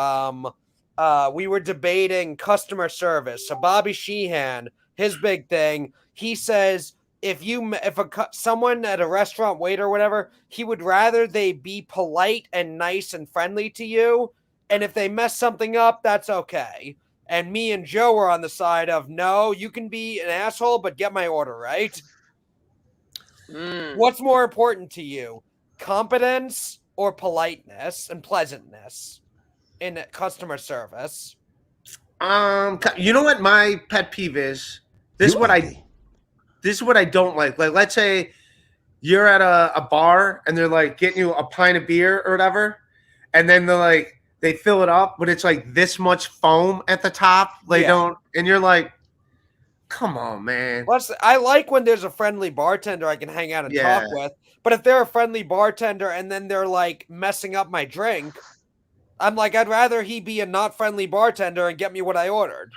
Speaker 2: we were debating customer service. So Bobby Sheehan, his big thing, he says if someone at a restaurant, waiter or whatever, he would rather they be polite and nice and friendly to you, and if they mess something up, that's okay. And me and Joe were on the side of no, you can be an asshole, but get my order right. What's more important to you? Competence or politeness and pleasantness in customer service?
Speaker 1: You know what my pet peeve is? This is what I don't like. Like, let's say you're at a bar and they're like getting you a pint of beer or whatever, and then they fill it up, but it's like this much foam at the top. And you're like, come on, man.
Speaker 2: I like when there's a friendly bartender I can hang out and talk with. But if they're a friendly bartender and then they're like messing up my drink, I'm like, I'd rather he be a not friendly bartender and get me what I ordered.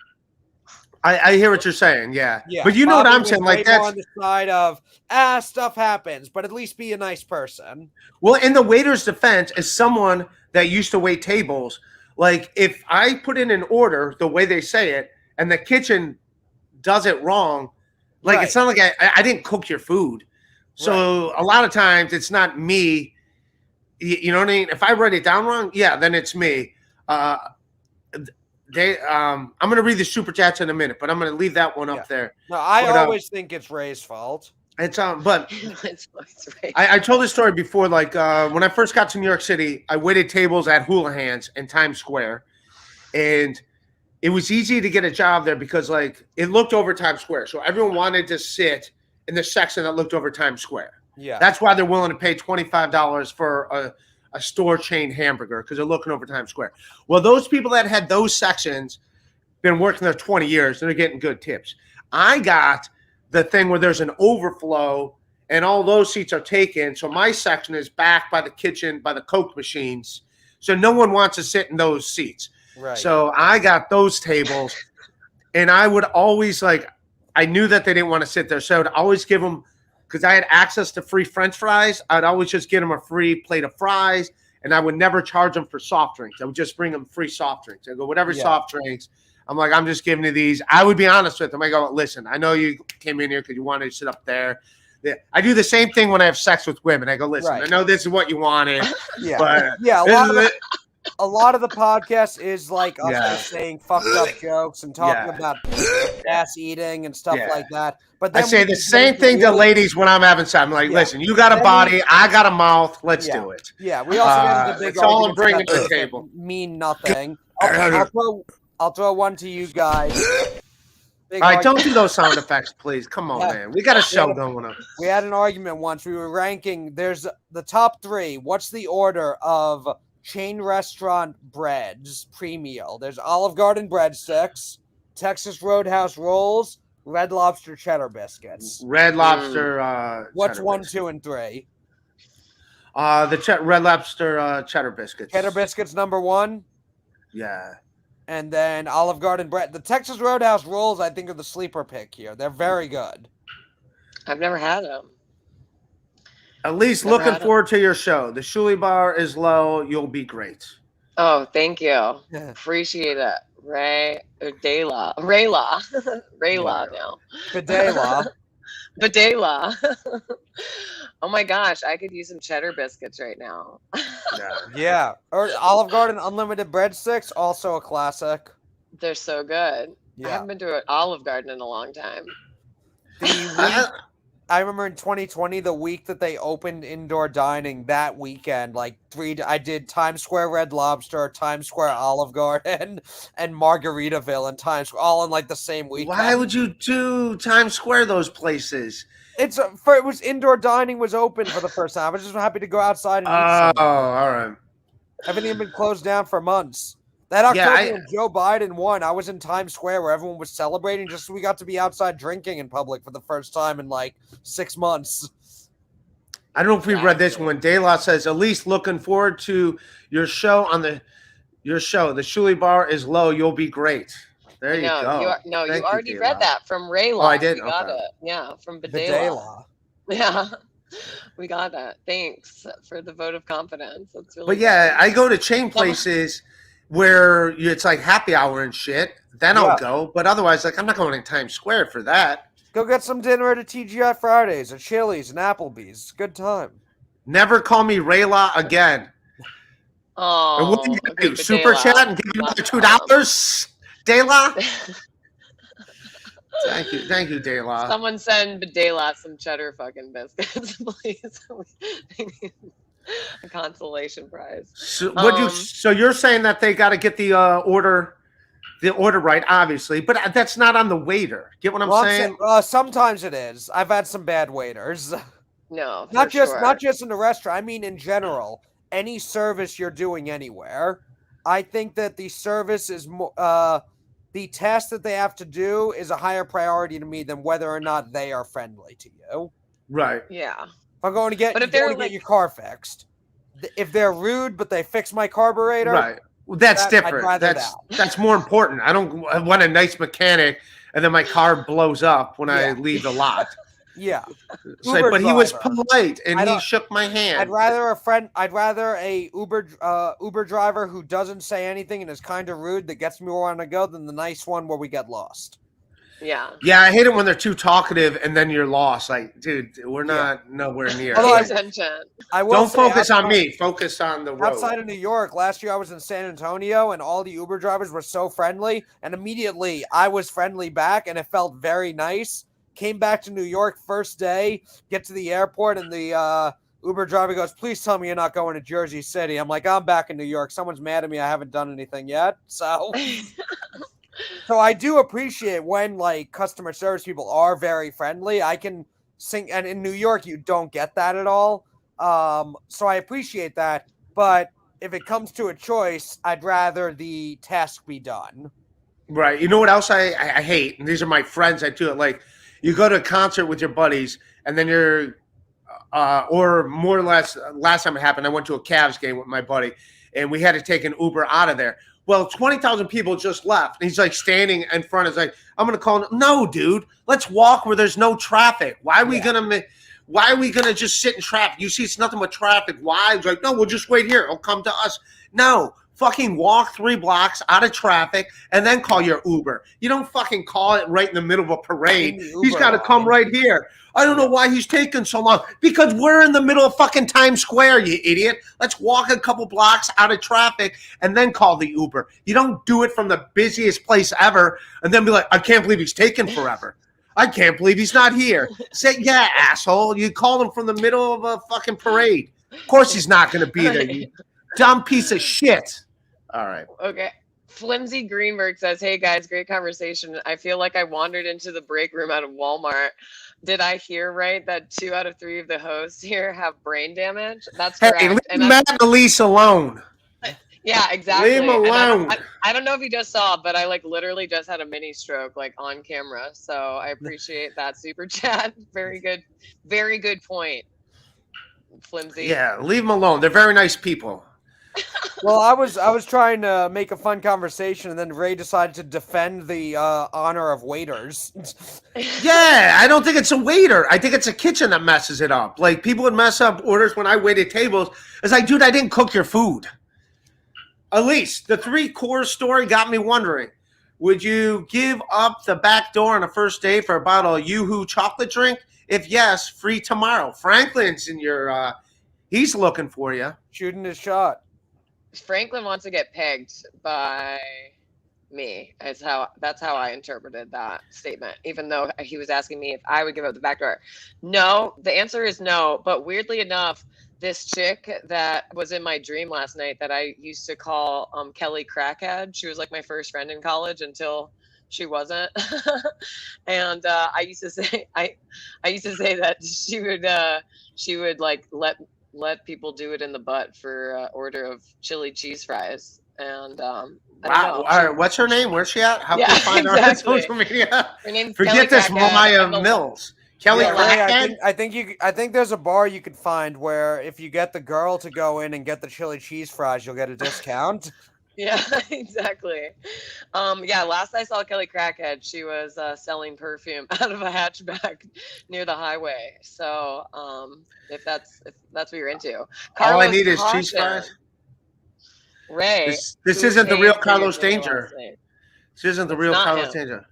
Speaker 1: I hear what you're saying, yeah.
Speaker 2: Yeah.
Speaker 1: But you know
Speaker 2: Bobby
Speaker 1: what I'm
Speaker 2: was
Speaker 1: saying?
Speaker 2: way
Speaker 1: Like
Speaker 2: more
Speaker 1: that's
Speaker 2: on the side of stuff happens, but at least be a nice person.
Speaker 1: well, in the waiter's defense, as someone that used to wait tables, like if I put in an order the way they say it and the kitchen does it wrong, like it's not like I didn't cook your food. So a lot of times it's not me. You know what I mean? If I write it down wrong, then it's me. I'm going to read the super chats in a minute, but I'm going to leave that one up there.
Speaker 2: No, I always think it's Ray's fault.
Speaker 1: It's but I told this story before. Like when I first got to New York City, I waited tables at Houlihan's in Times Square, and it was easy to get a job there because like it looked over Times Square, so everyone wanted to sit in the section that looked over Times Square.
Speaker 2: Yeah,
Speaker 1: that's why they're willing to pay $25 for a store chain hamburger because they're looking over Times Square. Well, those people that had those sections been working there 20 years and they're getting good tips. I got the thing where there's an overflow and all those seats are taken. So my section is back by the kitchen, by the Coke machines. So no one wants to sit in those seats.
Speaker 2: Right.
Speaker 1: So I got those tables and I would always I knew that they didn't want to sit there. So I'd always give them, because I had access to free French fries, I'd always just get them a free plate of fries and I would never charge them for soft drinks. I would just bring them free soft drinks. I go, whatever soft drinks. I'm like, I'm just giving you these. I would be honest with them. I go, listen, I know you came in here because you wanted to sit up there. I do the same thing when I have sex with women. I go, listen, I know this is what you wanted. But
Speaker 2: a lot of the podcast is like us just saying fucked up jokes and talking about ass eating and stuff like that. But then
Speaker 1: I say the same thing to ladies when I'm having sex. I'm like, listen, you got a body, I got a mouth. Let's do it.
Speaker 2: Yeah, we also get into big
Speaker 1: it's all I'm bringing to the table.
Speaker 2: Mean nothing. I'll throw one to you guys.
Speaker 1: All right, don't do those sound effects, please. Come on, man. We got a show going on.
Speaker 2: We had an argument once. We were ranking. There's the top 3. What's the order of chain restaurant breads pre-meal? There's Olive Garden breadsticks, Texas Roadhouse rolls, Red Lobster cheddar biscuits.
Speaker 1: Red Lobster.
Speaker 2: What's 1, 2, and 3?
Speaker 1: The Red Lobster cheddar biscuits.
Speaker 2: Cheddar biscuits number 1.
Speaker 1: Yeah.
Speaker 2: And then Olive Garden bread. The Texas Roadhouse rolls, I think, are the sleeper pick here. They're very good.
Speaker 4: I've never had them.
Speaker 1: At least looking forward to your show. The Shuli bar is low. You'll be great.
Speaker 4: Oh, thank you. Appreciate it. Rayla now. Badela. Oh my gosh, I could use some cheddar biscuits right now.
Speaker 2: Yeah. Or Olive Garden unlimited breadsticks, also a classic.
Speaker 4: They're so good. I haven't been to an Olive Garden in a long time.
Speaker 2: I remember in 2020, the week that they opened indoor dining, that weekend, I did Times Square Red Lobster, Times Square Olive Garden, and Margaritaville in Times Square, all in the same weekend.
Speaker 1: Why would you do Times Square, those places?
Speaker 2: It was indoor dining was open for the first time. I was just happy to go outside and eat something.
Speaker 1: All right.
Speaker 2: Haven't even been closed down for months. That October when Joe Biden won, I was in Times Square where everyone was celebrating. Just so we got to be outside drinking in public for the first time in 6 months.
Speaker 1: I don't know if we read this one. Dayla says, Elise, looking forward to your show The Shuli bar is low. You'll be great. There you go.
Speaker 4: You already read that from Rayla.
Speaker 1: Oh, I did?
Speaker 4: We got it. Yeah, from Badela. Yeah. We got that. Thanks for the vote of confidence. That's really good.
Speaker 1: I go to chain places where it's happy hour and shit. Then I'll go. But otherwise, I'm not going to Times Square for that.
Speaker 2: Go get some dinner at a TGI Fridays, or Chili's, and Applebee's. Good time.
Speaker 1: Never call me Rayla again.
Speaker 4: Oh,
Speaker 1: what do you do? Super chat and give you another $2? Dayla? Thank you, Dayla.
Speaker 4: Someone send Badela some cheddar fucking biscuits, please. A consolation prize.
Speaker 1: So you're saying that they got to get the order right, obviously, but that's not on the waiter. Get what I'm saying?
Speaker 2: Sometimes it is. I've had some bad waiters.
Speaker 4: No,
Speaker 2: not just in the restaurant. I mean, in general, any service you're doing anywhere. I think that the service is more. The task that they have to do is a higher priority to me than whether or not they are friendly to you.
Speaker 1: Right.
Speaker 4: Yeah.
Speaker 2: If I'm going to get your car fixed, if they're rude but they fix my carburetor,
Speaker 1: right? Well, that's different. That's more important. I don't want a nice mechanic and then my car blows up when I leave the lot.
Speaker 2: Yeah.
Speaker 1: But he was polite and he shook my hand.
Speaker 2: I'd rather a Uber driver who doesn't say anything and is kind of rude that gets me where I want to go than the nice one where we get lost.
Speaker 4: Yeah.
Speaker 1: Yeah, I hate it when they're too talkative and then you're lost. Dude, we're not nowhere near.
Speaker 4: Pay attention.
Speaker 1: Don't focus on me. Focus on the road.
Speaker 2: Outside of New York, last year I was in San Antonio and all the Uber drivers were so friendly, and immediately I was friendly back and it felt very nice. Came back to New York first day, get to the airport, and the Uber driver goes, "Please tell me you're not going to Jersey City." I'm like, "I'm back in New York. Someone's mad at me. I haven't done anything yet." So I do appreciate when customer service people are very friendly. I can sing, and in New York you don't get that at all. So I appreciate that. But if it comes to a choice, I'd rather the task be done.
Speaker 1: Right. You know what else I hate? And these are my friends that do it. You go to a concert with your buddies, and then you're, or more or less, last time it happened, I went to a Cavs game with my buddy, and we had to take an Uber out of there. Well, 20,000 people just left. And he's standing in front. I'm going to call him. No, dude, let's walk where there's no traffic. Why are we going to Why are we going to just sit in traffic? You see it's nothing but traffic. Why? It's like, no, we'll just wait here. It'll come to us. No. Fucking walk 3 blocks out of traffic and then call your Uber. You don't fucking call it right in the middle of a parade. He's got to come right here. I don't know why he's taking so long. Because we're in the middle of fucking Times Square, you idiot. Let's walk a couple blocks out of traffic and then call the Uber. You don't do it from the busiest place ever and then be like, I can't believe he's taking forever. I can't believe he's not here. Say, yeah, asshole. You call him from the middle of a fucking parade. Of course he's not going to be there, you dumb piece of shit. All right.
Speaker 4: Okay. Flimsy Greenberg says, hey guys, great conversation. I feel like I wandered into the break room out of Walmart. Did I hear right that 2 out of 3 of the hosts here have brain damage? That's correct.
Speaker 1: Hey, leave Matt and Elise alone.
Speaker 4: Yeah, exactly.
Speaker 1: Leave him alone.
Speaker 4: I don't know if you just saw, but I literally just had a mini stroke on camera. So I appreciate that super chat. Very good point. Flimsy.
Speaker 1: Yeah, leave them alone. They're very nice people.
Speaker 2: Well, I was trying to make a fun conversation, and then Ray decided to defend the honor of waiters.
Speaker 1: Yeah, I don't think it's a waiter. I think it's a kitchen that messes it up. Like, people would mess up orders when I waited tables. It's like, dude, I didn't cook your food. Elise, the 3-course story got me wondering. Would you give up the back door on a first date for a bottle of Yoo-Hoo chocolate drink? If yes, free tomorrow. Franklin's in your, he's looking for you.
Speaker 2: Shooting his shot.
Speaker 4: Franklin wants to get pegged by me. That's how I interpreted that statement, even though he was asking me if I would give up the back door. No, the answer is no. But weirdly enough, this chick that was in my dream last night that I used to call Kelly Crackhead, she was like my first friend in college until she wasn't. And I used to say that she would like let people do it in the butt for order of chili cheese fries. And
Speaker 1: wow. All right, what's her name? Where's she at? How can we find her on social media?
Speaker 4: Her name's
Speaker 1: Forget
Speaker 4: Kelly
Speaker 1: this
Speaker 4: Crackhead.
Speaker 1: Moriah Mills. Kelly Crackhead?
Speaker 2: I think there's a bar you could find where if you get the girl to go in and get the chili cheese fries, you'll get a discount.
Speaker 4: Yeah, exactly. Yeah, last I saw Kelly Crackhead, she was selling perfume out of a hatchback near the highway. So if that's what you're into.
Speaker 1: All I need is cheese fries.
Speaker 4: Ray.
Speaker 1: This isn't the real Carlos Danger. This isn't the real Carlos Danger.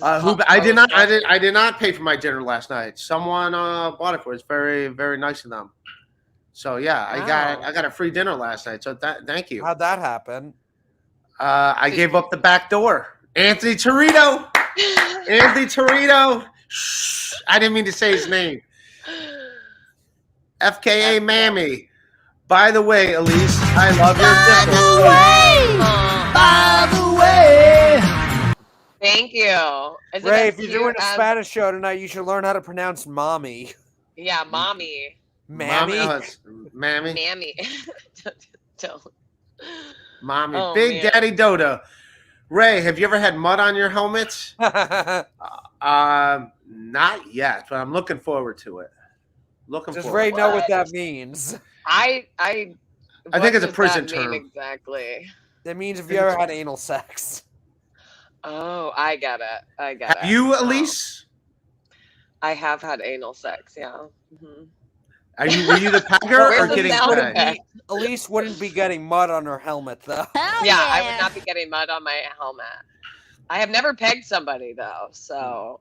Speaker 1: I did not pay for my dinner last night. Someone bought it for us. It's very, very nice of them. So yeah,
Speaker 4: Wow.
Speaker 1: I got a free dinner last night. So thank you.
Speaker 2: How'd that happen?
Speaker 1: I gave up the back door. Anthony Torito. Anthony Torito. Shh, I didn't mean to say his name. FKA Mammy. By the way, Elise, I love your
Speaker 4: By the way. Thank you. Is it
Speaker 2: Ray,
Speaker 4: as
Speaker 2: if you're doing
Speaker 4: cute
Speaker 2: a
Speaker 4: as-
Speaker 2: Spanish show tonight, you should learn how to pronounce mommy.
Speaker 4: Yeah, mommy.
Speaker 2: Mammy?
Speaker 1: Mammy.
Speaker 4: Mammy. Don't.
Speaker 1: Mommy.
Speaker 4: Oh,
Speaker 1: Big
Speaker 4: man.
Speaker 1: Daddy Dodo. Ray, have you ever had mud on your helmets? Not yet, but I'm looking forward to it.
Speaker 2: Does Ray know what that means?
Speaker 4: I
Speaker 1: think
Speaker 4: what
Speaker 1: it's a
Speaker 4: does
Speaker 1: prison
Speaker 4: that mean
Speaker 1: term.
Speaker 4: exactly.
Speaker 2: That means if you ever had anal sex.
Speaker 4: Oh, I get it.
Speaker 1: Have you, Elise?
Speaker 4: I have had anal sex, yeah. Mhm.
Speaker 1: Were you the pegger
Speaker 4: Where's
Speaker 1: or
Speaker 4: the
Speaker 1: getting
Speaker 4: sound
Speaker 1: pegged?
Speaker 4: effect?
Speaker 2: Elise wouldn't be getting mud on her helmet, though.
Speaker 4: Yeah, I would not be getting mud on my helmet. I have never pegged somebody though, so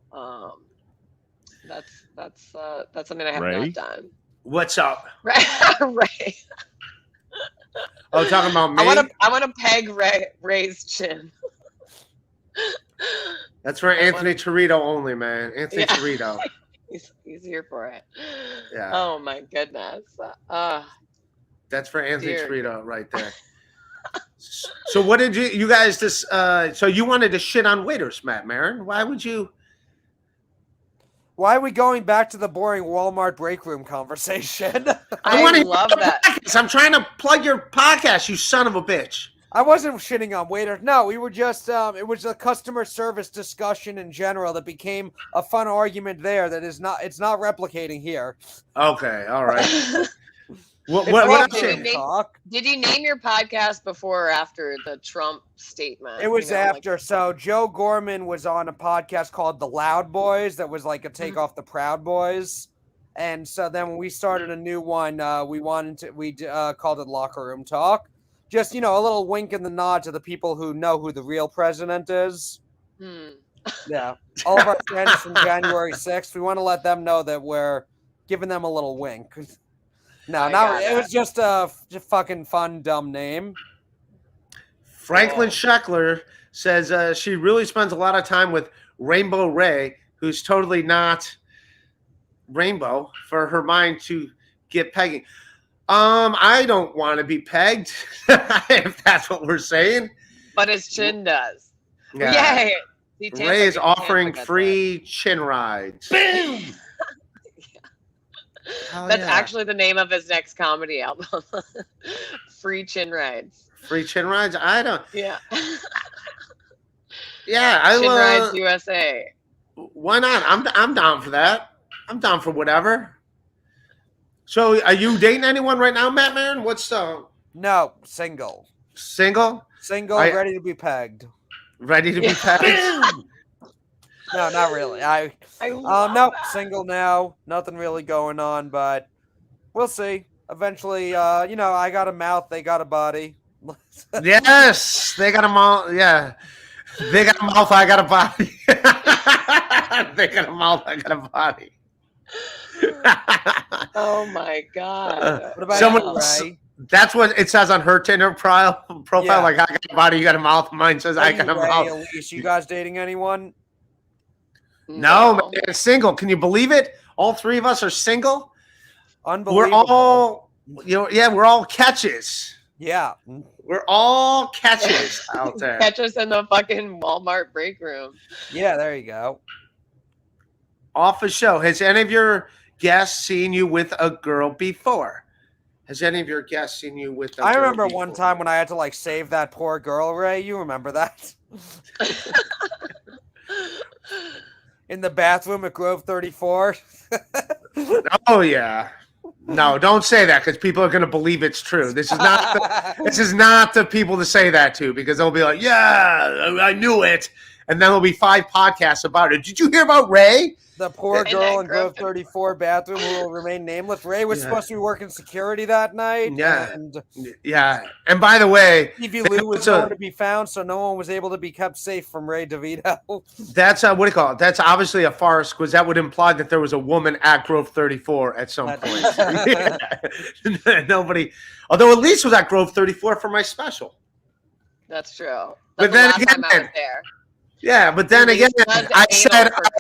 Speaker 4: that's something I have
Speaker 3: Ray?
Speaker 4: not done.
Speaker 1: What's up?
Speaker 4: Right.
Speaker 1: Oh, talking about me?
Speaker 4: I want to peg Ray's chin.
Speaker 1: That's for Anthony Torito only, man. Anthony
Speaker 4: Yeah.
Speaker 1: Torito.
Speaker 4: He's here for it.
Speaker 1: Yeah.
Speaker 4: Oh my goodness.
Speaker 1: That's for Anthony
Speaker 4: Dear.
Speaker 1: Torito right there. So what did you guys just so you wanted to shit on waiters, Matt Maron? Why would you?
Speaker 2: Why are we going back to the boring Walmart break room conversation?
Speaker 4: I
Speaker 1: wanna
Speaker 4: love
Speaker 1: hear the
Speaker 4: that.
Speaker 1: podcast. I'm trying to plug your podcast, you son of a bitch.
Speaker 2: I wasn't shitting on waiters. No, we were just, it was a customer service discussion in general that became a fun argument there that it's not replicating here.
Speaker 1: Okay, all right. What
Speaker 4: Well,
Speaker 1: else?
Speaker 4: did
Speaker 1: you-
Speaker 4: you
Speaker 2: Talk.
Speaker 4: Did you name your podcast before or after the Trump statement?
Speaker 2: It was
Speaker 4: You know, like-
Speaker 2: after. So Joe Gorman was on a podcast called The Loud Boys that was like a take off the Proud Boys. And so then when we started a new one, we called it Locker Room Talk. Just, a little wink and the nod to the people who know who the real president is. Yeah. All of our friends from January 6th, we want to let them know that we're giving them a little wink. No, it was just a fucking fun, dumb name.
Speaker 1: Franklin Scheckler says she really spends a lot of time with Rainbow Ray, who's totally not rainbow, for her mind to get pegging. I don't want to be pegged, if that's what we're saying.
Speaker 4: But his chin does.
Speaker 1: Yeah.
Speaker 4: Yay! See, Tampa
Speaker 1: Ray is
Speaker 4: gets-
Speaker 1: offering
Speaker 4: Tampa gets
Speaker 1: free chin rides.
Speaker 4: Boom!
Speaker 1: Hell
Speaker 4: That's
Speaker 1: yeah.
Speaker 4: actually the name of his next comedy album. Free chin rides.
Speaker 1: Free chin rides. I don't.
Speaker 4: Yeah.
Speaker 1: Yeah, I
Speaker 4: Chin
Speaker 1: will.
Speaker 4: rides USA.
Speaker 1: Why not? I'm down for that. I'm down for whatever. So, are you dating anyone right now, Matt Maron? What's
Speaker 2: No, single.
Speaker 1: single?
Speaker 2: Single,
Speaker 1: I-
Speaker 2: ready to be pegged.
Speaker 1: Ready to be pegged?
Speaker 2: No, not really.
Speaker 4: I love
Speaker 2: No,
Speaker 4: that.
Speaker 2: single now. Nothing really going on, but we'll see. Eventually, I got a mouth, they got a body.
Speaker 1: Yes, they got a mouth. Yeah, they got a mouth. I got a body. They got a mouth. I got a body.
Speaker 4: Oh my god.
Speaker 2: What about
Speaker 1: Someone-
Speaker 2: you, Ray?
Speaker 1: That's what it says on her Tinder profile.
Speaker 2: Yeah.
Speaker 1: Like, I got a body, you got a mouth. Mine says, I
Speaker 2: What
Speaker 1: got a
Speaker 2: about you,
Speaker 1: mouth.
Speaker 2: Ray, Elise? You guys dating anyone?
Speaker 1: No, man, single. Can you believe it? All three of us are single.
Speaker 2: Unbelievable.
Speaker 1: We're all, we're all catches.
Speaker 2: Yeah.
Speaker 1: We're all catches out there.
Speaker 4: Catch us in the fucking Walmart break room.
Speaker 2: Yeah, there you go.
Speaker 1: Off the show. Has any of your guests seen you with a girl before? Has any of your guests seen you with a
Speaker 2: I
Speaker 1: girl
Speaker 2: remember
Speaker 1: before?
Speaker 2: one time when I had to save that poor girl, Ray. You remember that? In the bathroom at Grove 34.
Speaker 1: Oh yeah. No, don't say that because people are going to believe it's true. This is not the people to say that to, because they'll be like, "Yeah, I knew it," and then there'll be 5 podcasts about it. Did you hear about Ray?
Speaker 2: The poor
Speaker 4: In that
Speaker 2: girl in
Speaker 4: Grove
Speaker 2: Grove 34 bathroom who will remain nameless. Ray was supposed to be working security that night.
Speaker 1: Yeah.
Speaker 2: And
Speaker 1: Yeah. And by the way,
Speaker 2: Stevie Lou was nowhere to be found, so no one was able to be kept safe from Ray DeVito.
Speaker 1: that's what do you call it? That's obviously a farce, because that would imply that there was a woman at Grove 34 at some point. Nobody. Although Elise was at Grove 34 for my special.
Speaker 4: That's true.
Speaker 1: But
Speaker 4: That's the
Speaker 1: then
Speaker 4: last time I
Speaker 1: again-
Speaker 4: was there.
Speaker 1: Yeah, but then
Speaker 4: Elise
Speaker 1: again,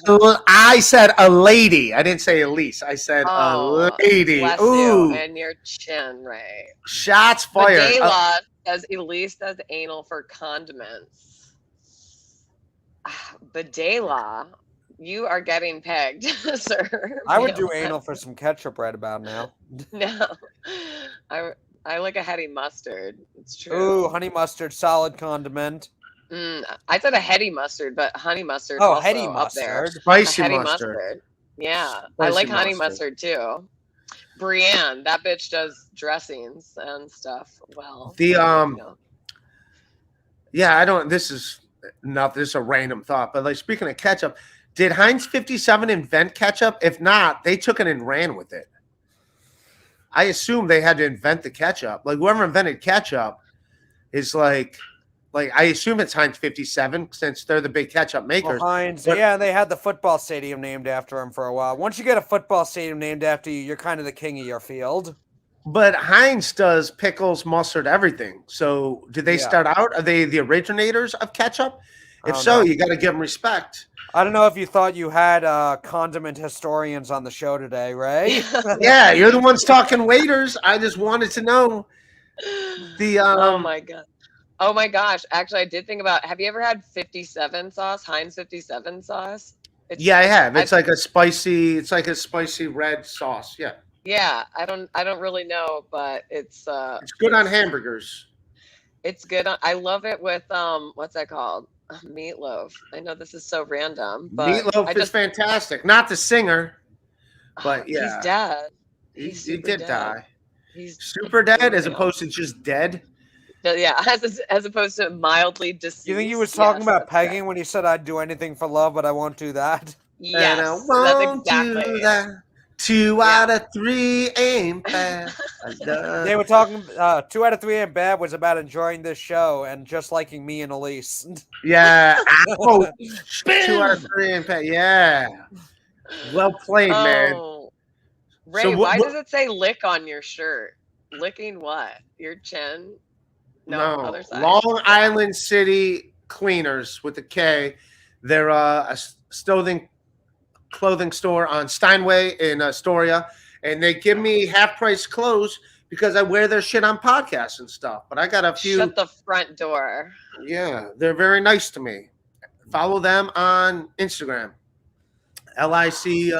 Speaker 4: was
Speaker 1: I said a lady. I didn't say Elise. I said
Speaker 4: Oh,
Speaker 1: a lady.
Speaker 4: Bless
Speaker 1: Ooh,
Speaker 4: you and your chin, Ray.
Speaker 1: shots fired.
Speaker 4: Badela says Elise does anal for condiments. Badela, you are getting pegged, sir.
Speaker 2: I would do anal for some ketchup right about now.
Speaker 4: No, I like a heady mustard. It's true.
Speaker 2: Ooh, honey mustard, solid condiment.
Speaker 4: I said a heady mustard, but honey mustard.
Speaker 2: Oh,
Speaker 4: also
Speaker 2: heady
Speaker 4: up there.
Speaker 2: mustard.
Speaker 1: Spicy
Speaker 4: A heady
Speaker 1: mustard.
Speaker 4: Yeah, I
Speaker 1: Spicy
Speaker 4: like honey
Speaker 1: mustard.
Speaker 4: mustard too. Brienne, that bitch does dressings and stuff. Well,
Speaker 1: The,
Speaker 4: you know.
Speaker 1: Yeah, I don't. This is a random thought, but speaking of ketchup, did Heinz 57 invent ketchup? If not, they took it and ran with it. I assume they had to invent the ketchup. Whoever invented ketchup is I assume it's Heinz 57 since they're the big ketchup makers.
Speaker 2: Heinz,
Speaker 1: But-
Speaker 2: yeah, they had the football stadium named after him for a while. Once you get a football stadium named after you, you're kind of the king of your field.
Speaker 1: But Heinz does pickles, mustard, everything. So did they
Speaker 2: Yeah.
Speaker 1: start out? Are they the originators of ketchup?
Speaker 2: I
Speaker 1: If
Speaker 2: don't
Speaker 1: so,
Speaker 2: know.
Speaker 1: you got to give them respect.
Speaker 2: I don't know if you thought you had condiment historians on the show today, Ray.
Speaker 1: Yeah, you're the ones talking waiters. I just wanted to know the
Speaker 4: Oh my gosh. Actually, I did think about, have you ever had 57 sauce, Heinz 57 sauce?
Speaker 1: Yeah, I have. It's like a spicy red sauce. Yeah.
Speaker 4: Yeah, I don't really know, but it's
Speaker 1: It's good on hamburgers.
Speaker 4: It's good. I love it with what's that called? Meatloaf. I know this is so random, but
Speaker 1: Meatloaf is fantastic. Not the singer, but yeah.
Speaker 4: he's dead.
Speaker 1: He
Speaker 4: super
Speaker 1: did
Speaker 4: dead.
Speaker 1: die.
Speaker 4: He's
Speaker 1: Super dead as
Speaker 4: real.
Speaker 1: opposed to just dead.
Speaker 4: Yeah, as opposed to mildly deceased.
Speaker 2: You think he was talking
Speaker 4: Yes,
Speaker 2: about
Speaker 4: that's correct.
Speaker 2: pegging when he said, I'd do anything for love, but I won't do that?
Speaker 4: Yes,
Speaker 1: And I
Speaker 4: that's
Speaker 1: won't
Speaker 4: exactly
Speaker 1: do
Speaker 4: it.
Speaker 1: that. 2 out of 3 ain't bad.
Speaker 2: They were talking. 2 out of 3 ain't bad was about enjoying this show and just liking me and Elise.
Speaker 1: Yeah. Oh, 2 out of 3 ain't bad. Yeah. Well played, man.
Speaker 4: Oh, Ray, why does it say lick on your shirt? Licking what? Your chin? No, other side.
Speaker 1: Long Island City Cleaners with a K. They're a clothing store on Steinway in Astoria, and they give me half-price clothes because I wear their shit on podcasts and stuff. But I got a few.
Speaker 4: Shut the front door.
Speaker 1: Yeah, they're very nice to me. Follow them on Instagram. LIC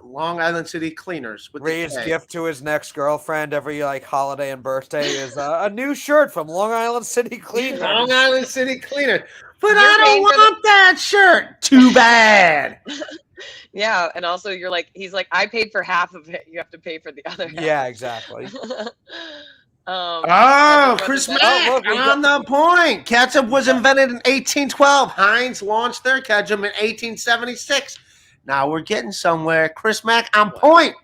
Speaker 1: Long Island City Cleaners. With
Speaker 2: Ray's
Speaker 1: the K.
Speaker 2: gift to his next girlfriend every like holiday and birthday is a new shirt from Long Island City Cleaners.
Speaker 1: Long Island City Cleaners. But I don't want that shirt. Too bad.
Speaker 4: Yeah, and also he's like, I paid for half of it. You have to pay for the other half.
Speaker 2: Yeah, exactly.
Speaker 1: Chris Mack on the point. Ketchup was invented in 1812. Heinz launched their ketchup in 1876. Now we're getting somewhere. Chris Mack on point.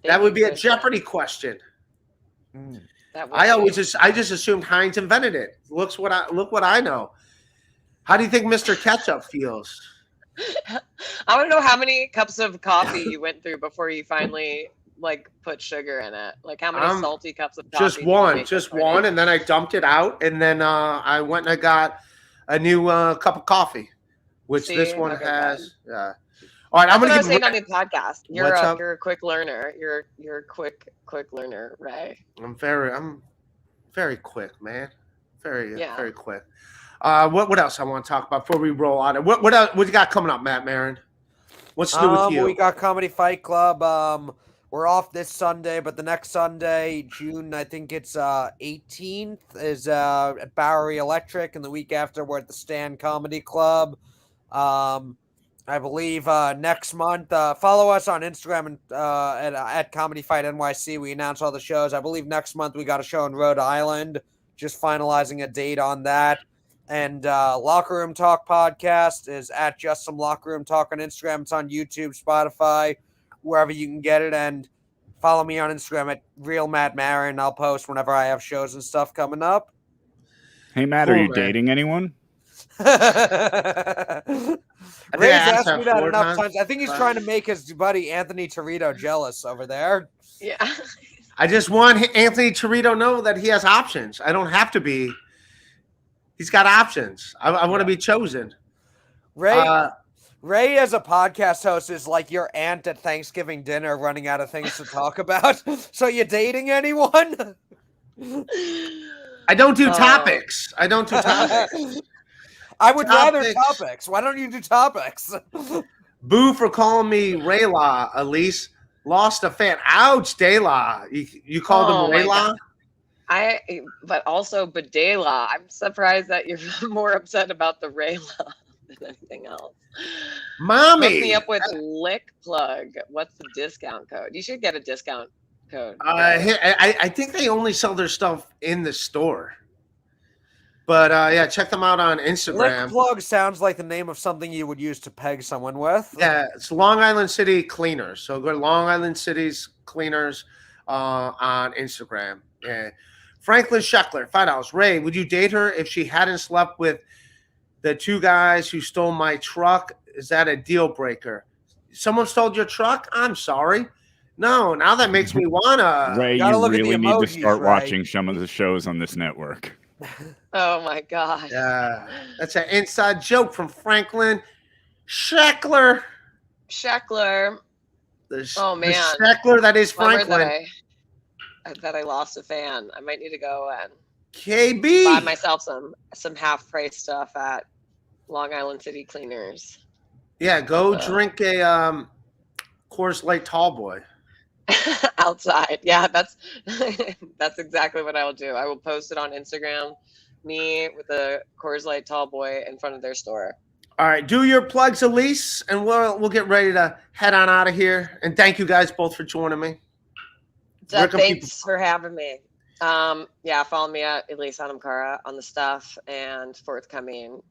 Speaker 1: That would be a Jeopardy question. I just assumed Heinz invented it. Look what I know. How do you think Mr. Ketchup feels?
Speaker 4: I want to know how many cups of coffee you went through before you finally put sugar in it. Like how many salty cups of coffee?
Speaker 1: Just one, and then I dumped it out, and then I went and I got a new cup of coffee, which this one has. Yeah. All right, I'm gonna
Speaker 4: say on the podcast. You're a quick learner. You're a quick learner, Ray.
Speaker 1: I'm very quick, man. Very quick. What else I want to talk about before we roll on it? What else? What you got coming up, Matt Maron? What's new with you?
Speaker 2: We got Comedy Fight Club. We're off this Sunday, but the next Sunday, June, I think it's 18th, is at Bowery Electric, and the week after we're at the Stand Comedy Club. I believe next month, follow us on Instagram and at Comedy Fight NYC. We announce all the shows. I believe next month we got a show in Rhode Island. Just finalizing a date on that. And Locker Room Talk podcast is at Just Some Locker Room Talk on Instagram. It's on YouTube, Spotify, wherever you can get it. And follow me on Instagram at Real Matt Maron. I'll post whenever I have shows and stuff coming up.
Speaker 3: Hey, Matt, are you dating anyone?
Speaker 2: Ray's asked me that enough times. I think he's trying to make his buddy Anthony Torito jealous over there.
Speaker 4: Yeah.
Speaker 1: I just want Anthony Torito to know that he has options. I don't have to be. He's got options. I want to be chosen.
Speaker 2: Ray as a podcast host is like your aunt at Thanksgiving dinner running out of things to talk about. So you dating anyone?
Speaker 1: I don't do topics. I would
Speaker 2: rather topics. Why don't you do topics?
Speaker 1: Boo for calling me Rayla, Elise. Lost a fan. Ouch, Dayla. You called him Rayla?
Speaker 4: But also Badela. I'm surprised that you're more upset about the Rayla than anything else.
Speaker 1: Mommy.
Speaker 4: Hook me up with Lick Plug. What's the discount code? You should get a discount code.
Speaker 1: I think they only sell their stuff in the store. But yeah, check them out on Instagram.
Speaker 2: Lick Plug sounds like the name of something you would use to peg someone with.
Speaker 1: Yeah, it's Long Island City Cleaners. So go to Long Island City's Cleaners on Instagram. Yeah. Franklin Scheckler, $5. Ray, would you date her if she hadn't slept with the two guys who stole my truck? Is that a deal breaker? Someone stole your truck? I'm sorry. No, now that makes me wanna.
Speaker 3: Ray, you really need to start watching some of the shows on this network.
Speaker 4: Oh my gosh.
Speaker 1: Yeah, that's an inside joke from Franklin Scheckler.
Speaker 4: Oh man,
Speaker 1: the Scheckler that is Franklin.
Speaker 4: That I lost a fan. I might need to go and
Speaker 1: KB
Speaker 4: buy myself some half price stuff at Long Island City Cleaners.
Speaker 1: Yeah, go drink a Coors Light Tall Boy
Speaker 4: outside. Yeah, that's exactly what I will do. I will post it on Instagram. Me with a Coors Light Tall Boy in front of their store.
Speaker 1: All right, do your plugs, Elise, and we'll get ready to head on out of here. And thank you guys both for joining me.
Speaker 4: Thanks for having me. Yeah, follow me at Elise Edwards on the stuff and forthcoming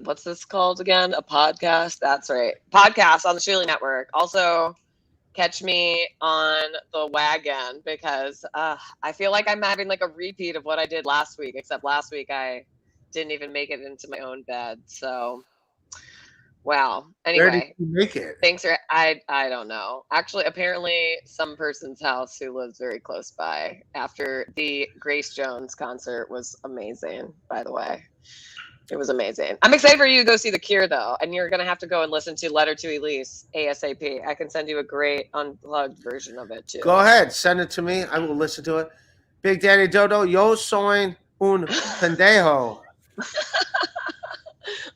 Speaker 4: what's this called again? A podcast? That's right. Podcast on the Sheely Network. Also, catch me on the wagon because I feel like I'm having like a repeat of what I did last week, except last week I didn't even make it into my own bed. So, wow.
Speaker 1: Where did
Speaker 4: Anyway,
Speaker 1: you make it?
Speaker 4: thanks for I don't know. Actually, apparently some person's house who lives very close by after the Grace Jones concert was amazing, by the way. It was amazing. I'm excited for you to go see The Cure, though, and you're going to have to go and listen to Letter to Elise ASAP. I can send you a great unplugged version of it, too.
Speaker 1: Go ahead. Send it to me. I will listen to it. Big Daddy Dodo, yo soy un pendejo.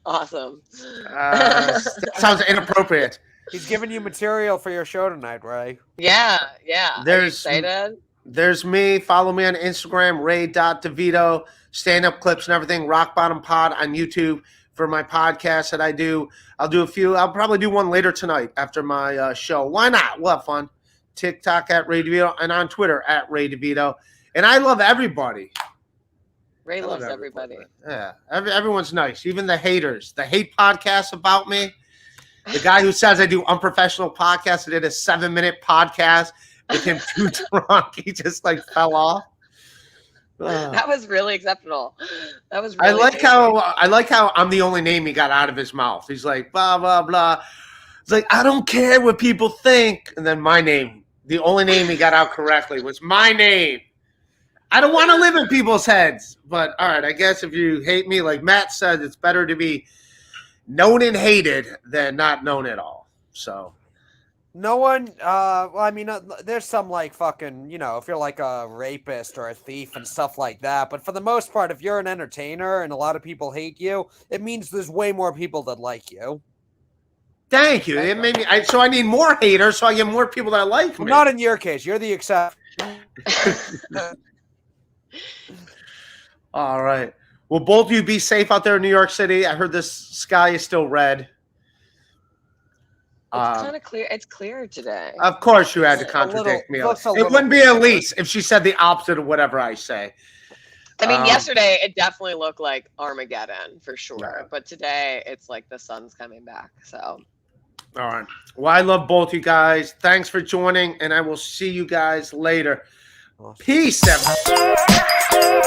Speaker 4: Awesome.
Speaker 1: That sounds inappropriate.
Speaker 2: He's giving you material for your show tonight, Ray.
Speaker 4: Yeah. Are you
Speaker 1: There's
Speaker 4: excited?
Speaker 1: There's me. Follow me on Instagram, ray.devito, stand-up clips and everything, Rock Bottom Pod on YouTube for my podcast that I do. I'll do a few. I'll probably do one later tonight after my show. Why not? We'll have fun. TikTok at Ray DeVito and on Twitter at Ray DeVito. And I love everybody.
Speaker 4: Ray
Speaker 1: I
Speaker 4: loves
Speaker 1: love
Speaker 4: everybody.
Speaker 1: Yeah, everyone's nice. Even the haters. The hate podcasts about me. The guy who says I do unprofessional podcasts. I did a 7-minute podcast with him too drunk. He just like fell off.
Speaker 4: That was really exceptional. That was
Speaker 1: I
Speaker 4: really
Speaker 1: like
Speaker 4: amazing.
Speaker 1: how I'm the only name he got out of his mouth. He's like blah blah blah. It's like I don't care what people think, and then my name, the only name he got out correctly was my name. I don't want to live in people's heads, but all right. I guess if you hate me, like Matt said, it's better to be known and hated than not known at all. So.
Speaker 2: No one, well, I mean, there's some like fucking, if you're like a rapist or a thief and stuff like that. But for the most part, if you're an entertainer and a lot of people hate you, it means there's way more people that like you.
Speaker 1: Thank you. It made me. So I need more haters, so I get more people that like me.
Speaker 2: Well, not in your case. You're the exception.
Speaker 1: All right. Well, both of you be safe out there in New York City. I heard this sky is still red.
Speaker 4: It's kind of clear. It's clear today.
Speaker 1: Of course, you had to contradict me. It wouldn't be Elise if she said the opposite of whatever I say.
Speaker 4: I mean, yesterday it definitely looked like Armageddon for sure,
Speaker 1: Yeah.
Speaker 4: but today it's like the sun's coming back. So,
Speaker 1: All right. Well, I love both you guys. Thanks for joining, and I will see you guys later. Peace, everyone.